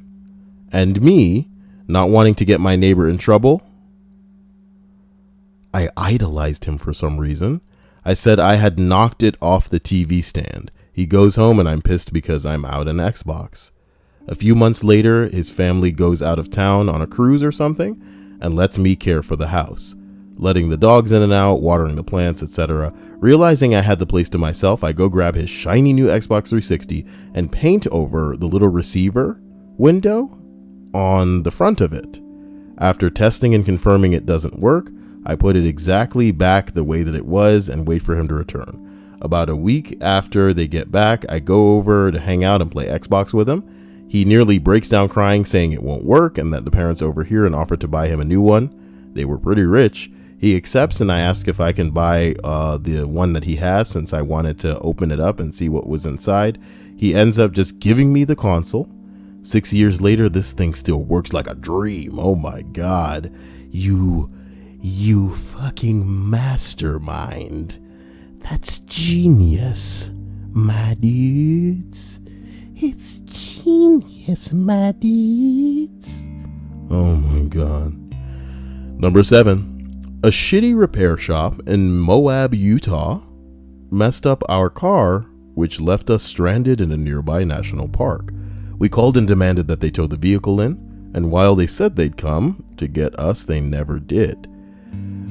and me, not wanting to get my neighbor in trouble, I idolized him for some reason. I said I had knocked it off the TV stand. He goes home and I'm pissed because I'm out an Xbox. A few months later, his family goes out of town on a cruise or something and lets me care for the house, letting the dogs in and out, watering the plants, etc. Realizing I had the place to myself, I go grab his shiny new Xbox 360 and paint over the little receiver window on the front of it. After testing and confirming it doesn't work, I put it exactly back the way that it was and wait for him to return. About a week after they get back, I go over to hang out and play Xbox with him. He nearly breaks down crying, saying it won't work and that the parents overhear and offer to buy him a new one. They were pretty rich. He accepts, and I ask if I can buy the one that he has since I wanted to open it up and see what was inside. He ends up just giving me the console. 6 years later, this thing still works like a dream. Oh my God. You fucking mastermind. That's genius, my dudes. It's genius, my dudes. Oh my God. Number 7. A shitty repair shop in Moab, Utah messed up our car, which left us stranded in a nearby national park. We called and demanded that they tow the vehicle in, and while they said they'd come to get us, they never did.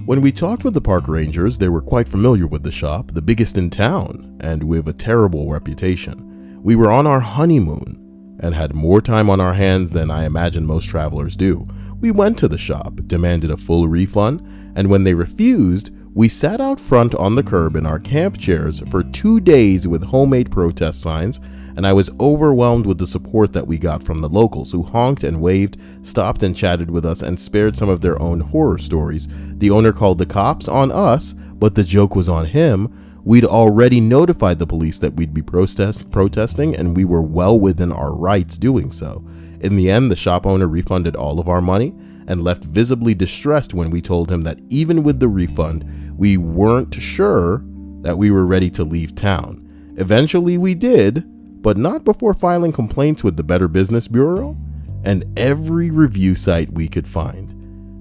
When we talked with the park rangers, they were quite familiar with the shop, the biggest in town, and with a terrible reputation. We were on our honeymoon and had more time on our hands than I imagine most travelers do. We went to the shop, demanded a full refund, and when they refused, we sat out front on the curb in our camp chairs for 2 days with homemade protest signs, and I was overwhelmed with the support that we got from the locals who honked and waved, stopped and chatted with us, and spared some of their own horror stories. The owner called the cops on us, but the joke was on him. We'd already notified the police that we'd be protesting, and we were well within our rights doing so. In the end, the shop owner refunded all of our money and left visibly distressed when we told him that even with the refund, we weren't sure that we were ready to leave town. Eventually we did, but not before filing complaints with the Better Business Bureau and every review site we could find.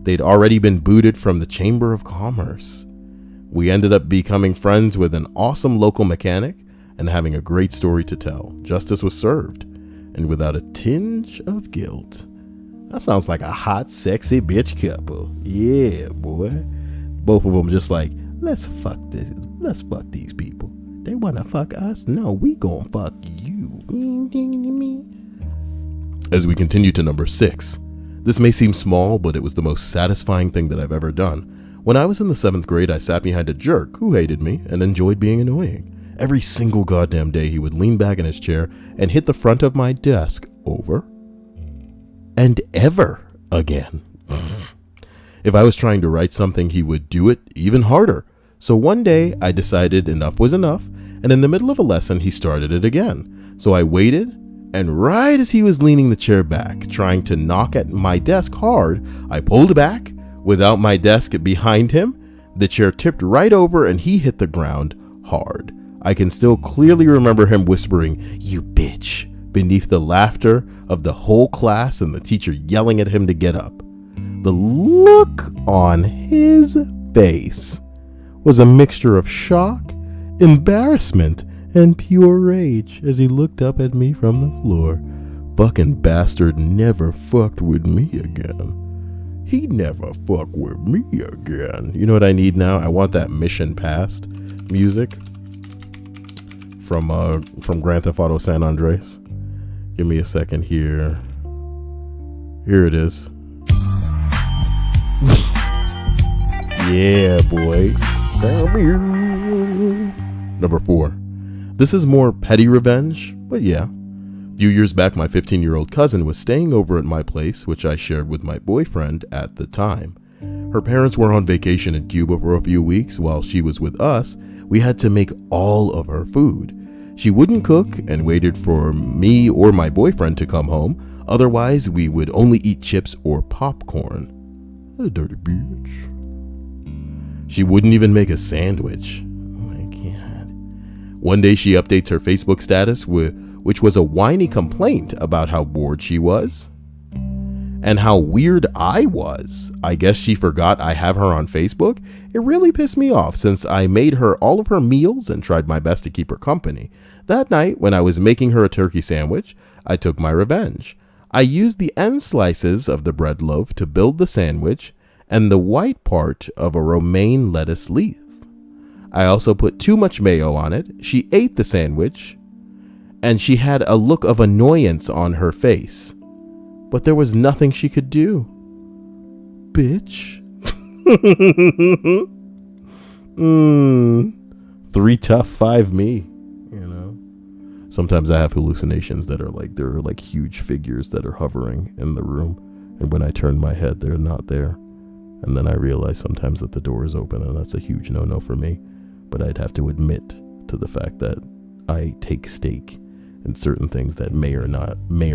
They'd already been booted from the Chamber of Commerce. We ended up becoming friends with an awesome local mechanic and having a great story to tell. Justice was served, and without a tinge of guilt. That sounds like a hot, sexy bitch couple. Yeah, boy. Both of them just like, let's fuck these people. They wanna fuck us? No, we gon' fuck you. As we continue to number 6. This may seem small, but it was the most satisfying thing that I've ever done. When I was in the 7th grade, I sat behind a jerk who hated me and enjoyed being annoying. Every single goddamn day, he would lean back in his chair and hit the front of my desk over and ever again. If I was trying to write something, he would do it even harder. So one day, I decided enough was enough, and in the middle of a lesson, he started it again. So I waited, and right as he was leaning the chair back, trying to knock at my desk hard, I pulled back. Without my desk behind him, the chair tipped right over and he hit the ground hard. I can still clearly remember him whispering, "You bitch," beneath the laughter of the whole class and the teacher yelling at him to get up. The look on his face was a mixture of shock, embarrassment, and pure rage as he looked up at me from the floor. Fucking bastard never fucked with me again. He never fucked with me again. You know what I need now? I want that Mission Passed music from Grand Theft Auto San Andreas. Give me a second here. Here it is. Yeah, boy. Number 4. This is more petty revenge, but yeah. A few years back, my 15-year-old cousin was staying over at my place, which I shared with my boyfriend at the time. Her parents were on vacation in Cuba for a few weeks. While she was with us, we had to make all of her food. She wouldn't cook and waited for me or my boyfriend to come home. Otherwise, we would only eat chips or popcorn. A dirty bitch. She wouldn't even make a sandwich. Oh my God. One day she updates her Facebook status, which was a whiny complaint about how bored she was and how weird I was. I guess she forgot I have her on Facebook. It really pissed me off since I made her all of her meals and tried my best to keep her company. That night, when I was making her a turkey sandwich, I took my revenge. I used the end slices of the bread loaf to build the sandwich and the white part of a romaine lettuce leaf. I also put too much mayo on it. She ate the sandwich and she had a look of annoyance on her face. But there was nothing she could do. Bitch. 3 tough, 5 me. You know. Sometimes I have hallucinations that are like, there are like huge figures that are hovering in the room. And when I turn my head, they're not there. And then I realize sometimes that the door is open, and that's a huge no-no for me. But I'd have to admit to the fact that I take stake in certain things that may or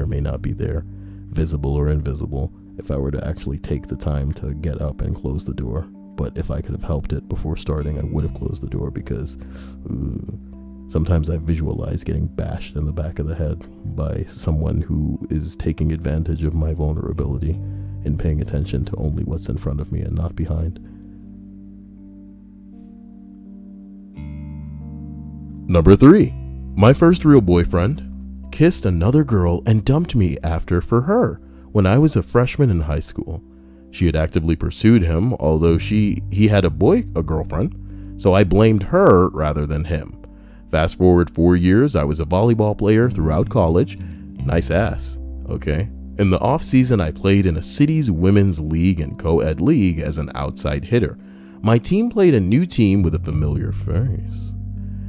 may not be there, visible or invisible, if I were to actually take the time to get up and close the door. But if I could have helped it before starting, I would have closed the door, because sometimes I visualize getting bashed in the back of the head by someone who is taking advantage of my vulnerability and paying attention to only what's in front of me and not behind. Number 3. My first real boyfriend kissed another girl and dumped me after for her when I was a freshman in high school. She had actively pursued him, although he had a girlfriend, so I blamed her rather than him. Fast forward 4 years, I was a volleyball player throughout college. Nice ass, okay? In the off season, I played in a city's women's league and co-ed league as an outside hitter. My team played a new team with a familiar face.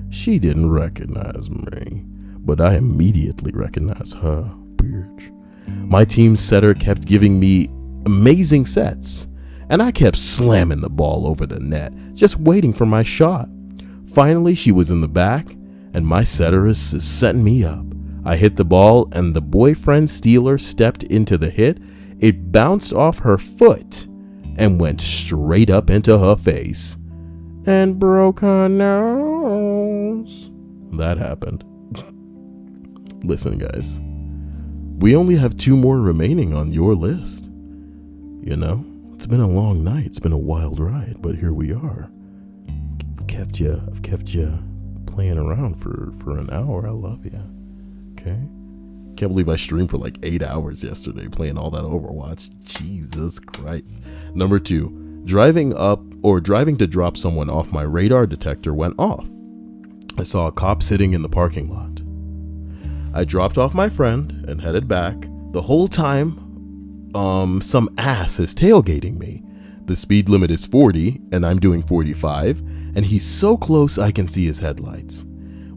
She didn't recognize me, but I immediately recognized her, bitch. My team's setter kept giving me amazing sets, and I kept slamming the ball over the net, just waiting for my shot. Finally, she was in the back, and my setter is setting me up. I hit the ball, and the boyfriend stealer stepped into the hit. It bounced off her foot and went straight up into her face and broke her nose. That happened. Listen, guys, we only have 2 more remaining on your list. You know, it's been a long night. It's been a wild ride, but here we are. I've kept you playing around for an hour. I love you. Okay. Can't believe I streamed for like 8 hours yesterday playing all that Overwatch. Jesus Christ. Number 2, driving to drop someone off, my radar detector went off. I saw a cop sitting in the parking lot. I dropped off my friend and headed back. The whole time, some ass is tailgating me. The speed limit is 40 and I'm doing 45, and he's so close I can see his headlights.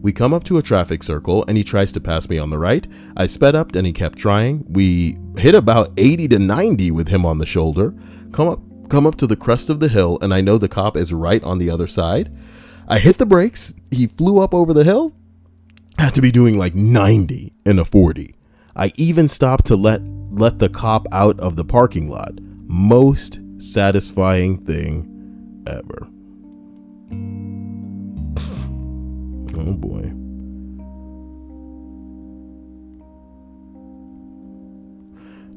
We come up to a traffic circle and he tries to pass me on the right. I sped up and he kept trying. We hit about 80 to 90 with him on the shoulder. Come up to the crest of the hill, and I know the cop is right on the other side. I hit the brakes. He flew up over the hill. Had to be doing like 90 in a 40. I even stopped to let the cop out of the parking lot. Most satisfying thing ever. Oh boy.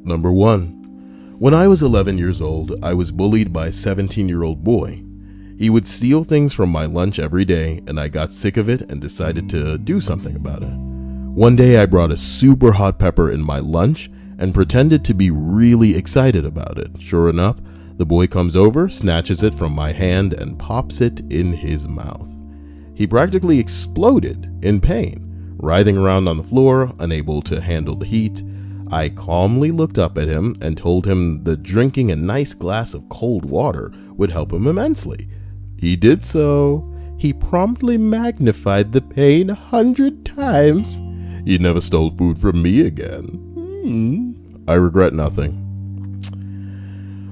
Number 1. When I was 11 years old, I was bullied by a 17-year-old boy. He would steal things from my lunch every day, and I got sick of it and decided to do something about it. One day I brought a super hot pepper in my lunch and pretended to be really excited about it. Sure enough, the boy comes over, snatches it from my hand, and pops it in his mouth. He practically exploded in pain, writhing around on the floor, unable to handle the heat. I calmly looked up at him and told him that drinking a nice glass of cold water would help him immensely. He did so. He promptly magnified the pain 100 times. You never stole food from me again. I regret nothing.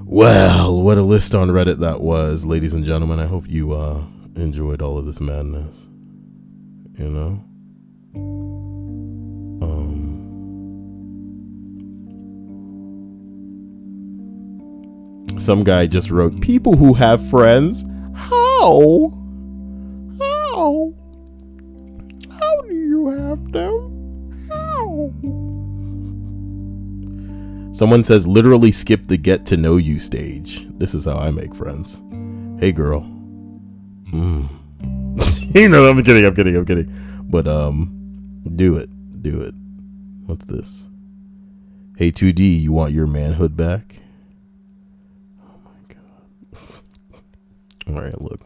Well, what a list on Reddit that was, ladies and gentlemen. I hope you enjoyed all of this madness. You know? Some guy just wrote, people who have friends? How? How? How do you have them? How? Someone says, literally skip the get to know you stage. This is how I make friends. Hey, girl. You know, I'm kidding. But, do it. What's this? Hey, 2D, you want your manhood back? Oh, my God. All right, look.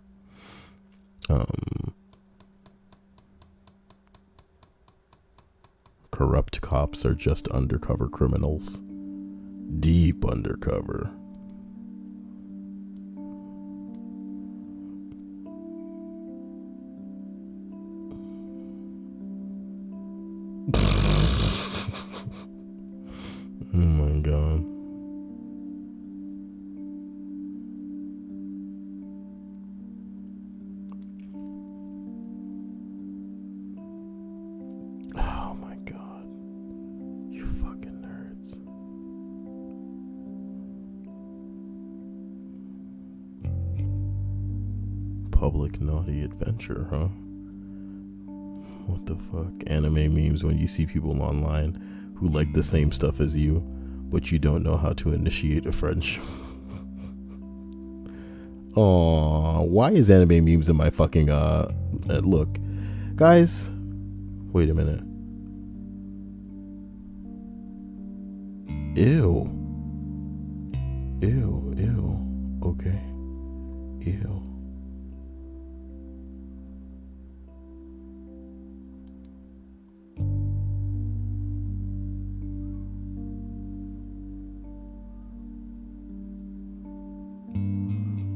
Corrupt cops are just undercover criminals. Deep undercover. Oh my God. Oh my God. You fucking nerds. Public naughty adventure, huh? What the fuck? Anime memes when you see people online who like the same stuff as you, but you don't know how to initiate a friendship. Aww, why is anime memes in my fucking, look. Guys, wait a minute. Ew. Okay. Ew.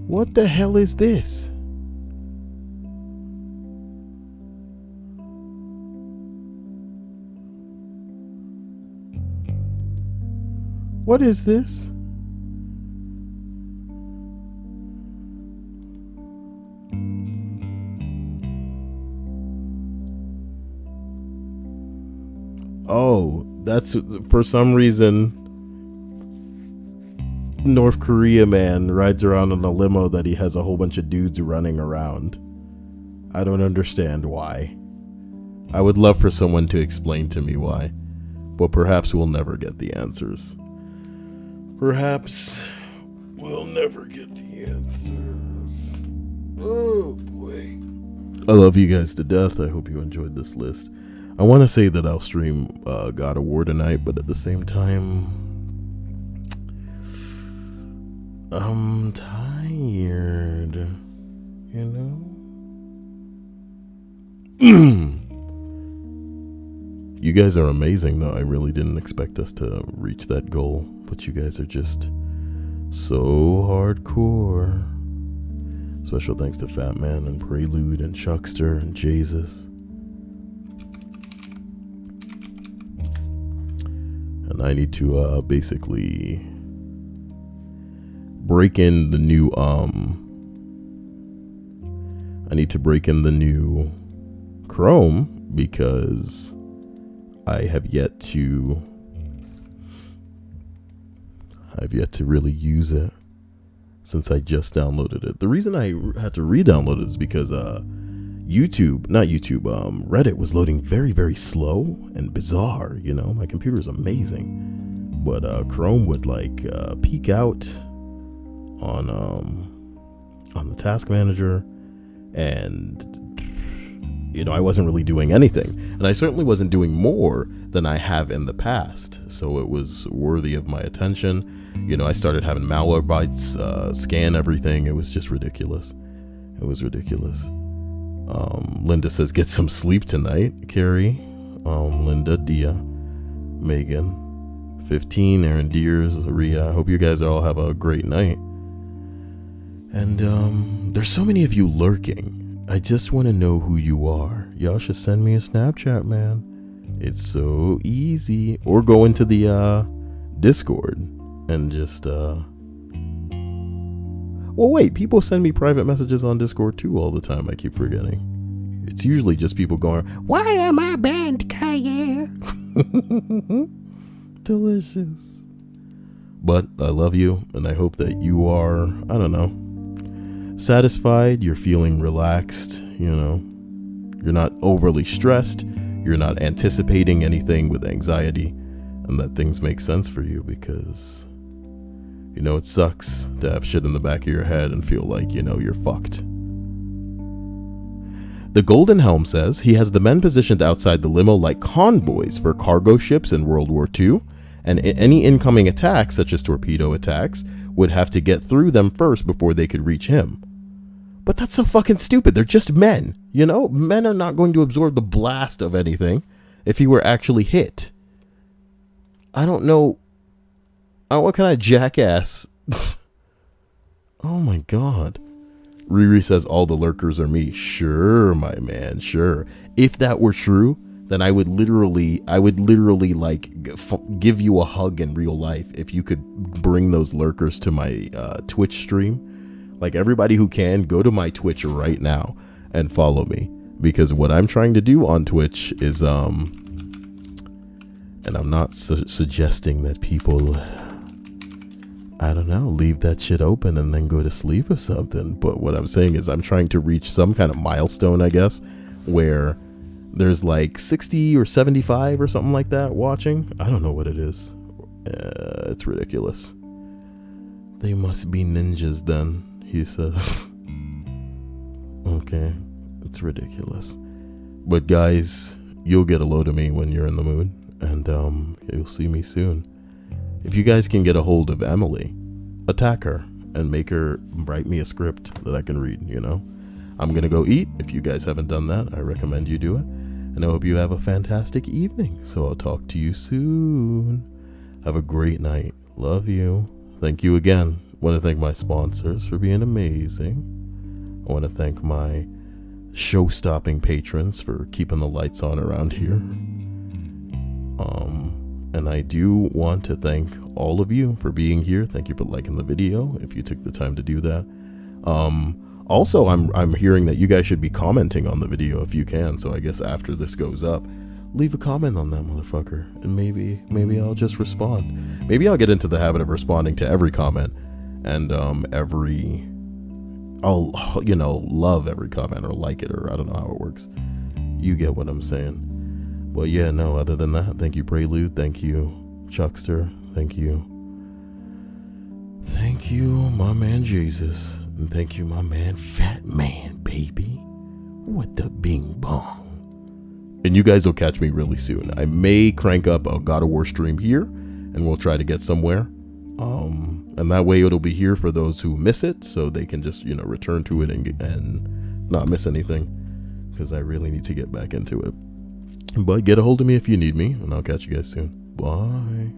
What the hell is this? What is this? Oh, that's for some reason North Korea man rides around in a limo that he has a whole bunch of dudes running around. I don't understand why. I would love for someone to explain to me why, but perhaps we'll never get the answers. Perhaps we'll never get the answers. Oh boy. I love you guys to death. I hope you enjoyed this list. I want to say that I'll stream God of War tonight, but at the same time, I'm tired, you know? You guys are amazing, though. I really didn't expect us to reach that goal, but you guys are just so hardcore. Special thanks to Fat Man and Prelude and Chuckster and Jesus. And I need to basically break in the new I need to break in the new Chrome because I have yet to really use it since I just downloaded it. The reason I had to re-download it is because Reddit was loading very, very slow and bizarre, you know. My computer's amazing, but Chrome would like peak out on the task manager, and you know, I wasn't really doing anything, and I certainly wasn't doing more than I have in the past, so it was worthy of my attention. You know, I started having Malwarebytes scan everything. It was just ridiculous. It was ridiculous. Linda says, get some sleep tonight. Carrie, Linda, Dia, Megan, 15, Aaron Deers, Ria. I hope you guys all have a great night. And there's so many of you lurking. I just want to know who you are. Y'all should send me a Snapchat, man. It's so easy. Or go into the Discord and just well, wait, people send me private messages on Discord too all the time. I keep forgetting. It's usually just people going, "Why am I banned, Kaya?" Delicious. But I love you, and I hope that you are, I don't know, satisfied, you're feeling relaxed, you know, you're not overly stressed, you're not anticipating anything with anxiety, and that things make sense for you, because, you know, it sucks to have shit in the back of your head and feel like, you know, you're fucked. The Golden Helm says he has the men positioned outside the limo like convoys for cargo ships in World War II, and any incoming attacks, such as torpedo attacks, would have to get through them first before they could reach him. But that's so fucking stupid. They're just men, you know? Men are not going to absorb the blast of anything if he were actually hit. I don't know. What kind of jackass? Oh my god. Riri says all the lurkers are me. Sure, my man, sure. If that were true, then I would literally like give you a hug in real life if you could bring those lurkers to my Twitch stream. Like, everybody who can, go to my Twitch right now and follow me, because what I'm trying to do on Twitch is and I'm not suggesting that people, I don't know, leave that shit open and then go to sleep or something. But what I'm saying is I'm trying to reach some kind of milestone, I guess, where there's like 60 or 75 or something like that watching. I don't know what it is. It's ridiculous. They must be ninjas then, he says. Okay, it's ridiculous. But guys, you'll get a load of me when you're in the mood, and you'll see me soon. If you guys can get a hold of Emily, attack her and make her write me a script that I can read, you know? I'm gonna go eat. If you guys haven't done that, I recommend you do it. And I hope you have a fantastic evening. So I'll talk to you soon. Have a great night. Love you. Thank you again. I want to thank my sponsors for being amazing. I want to thank my show-stopping patrons for keeping the lights on around here. And I do want to thank all of you for being here. Thank you for liking the video, if you took the time to do that. Also, I'm hearing that you guys should be commenting on the video if you can. So I guess after this goes up, leave a comment on that motherfucker, and maybe I'll just respond. Maybe I'll get into the habit of responding to every comment, and I'll, you know, love every comment or like it, or I don't know how it works. You get what I'm saying. Well, yeah, no, other than that, thank you, Prelude. Thank you, Chuckster. Thank you. Thank you, my man, Jesus. And thank you, my man, Fat Man, baby. What the bing bong. And you guys will catch me really soon. I may crank up a God of War stream here, and we'll try to get somewhere. And that way it'll be here for those who miss it, so they can just, you know, return to it and not miss anything, because I really need to get back into it. But get a hold of me if you need me, and I'll catch you guys soon. Bye.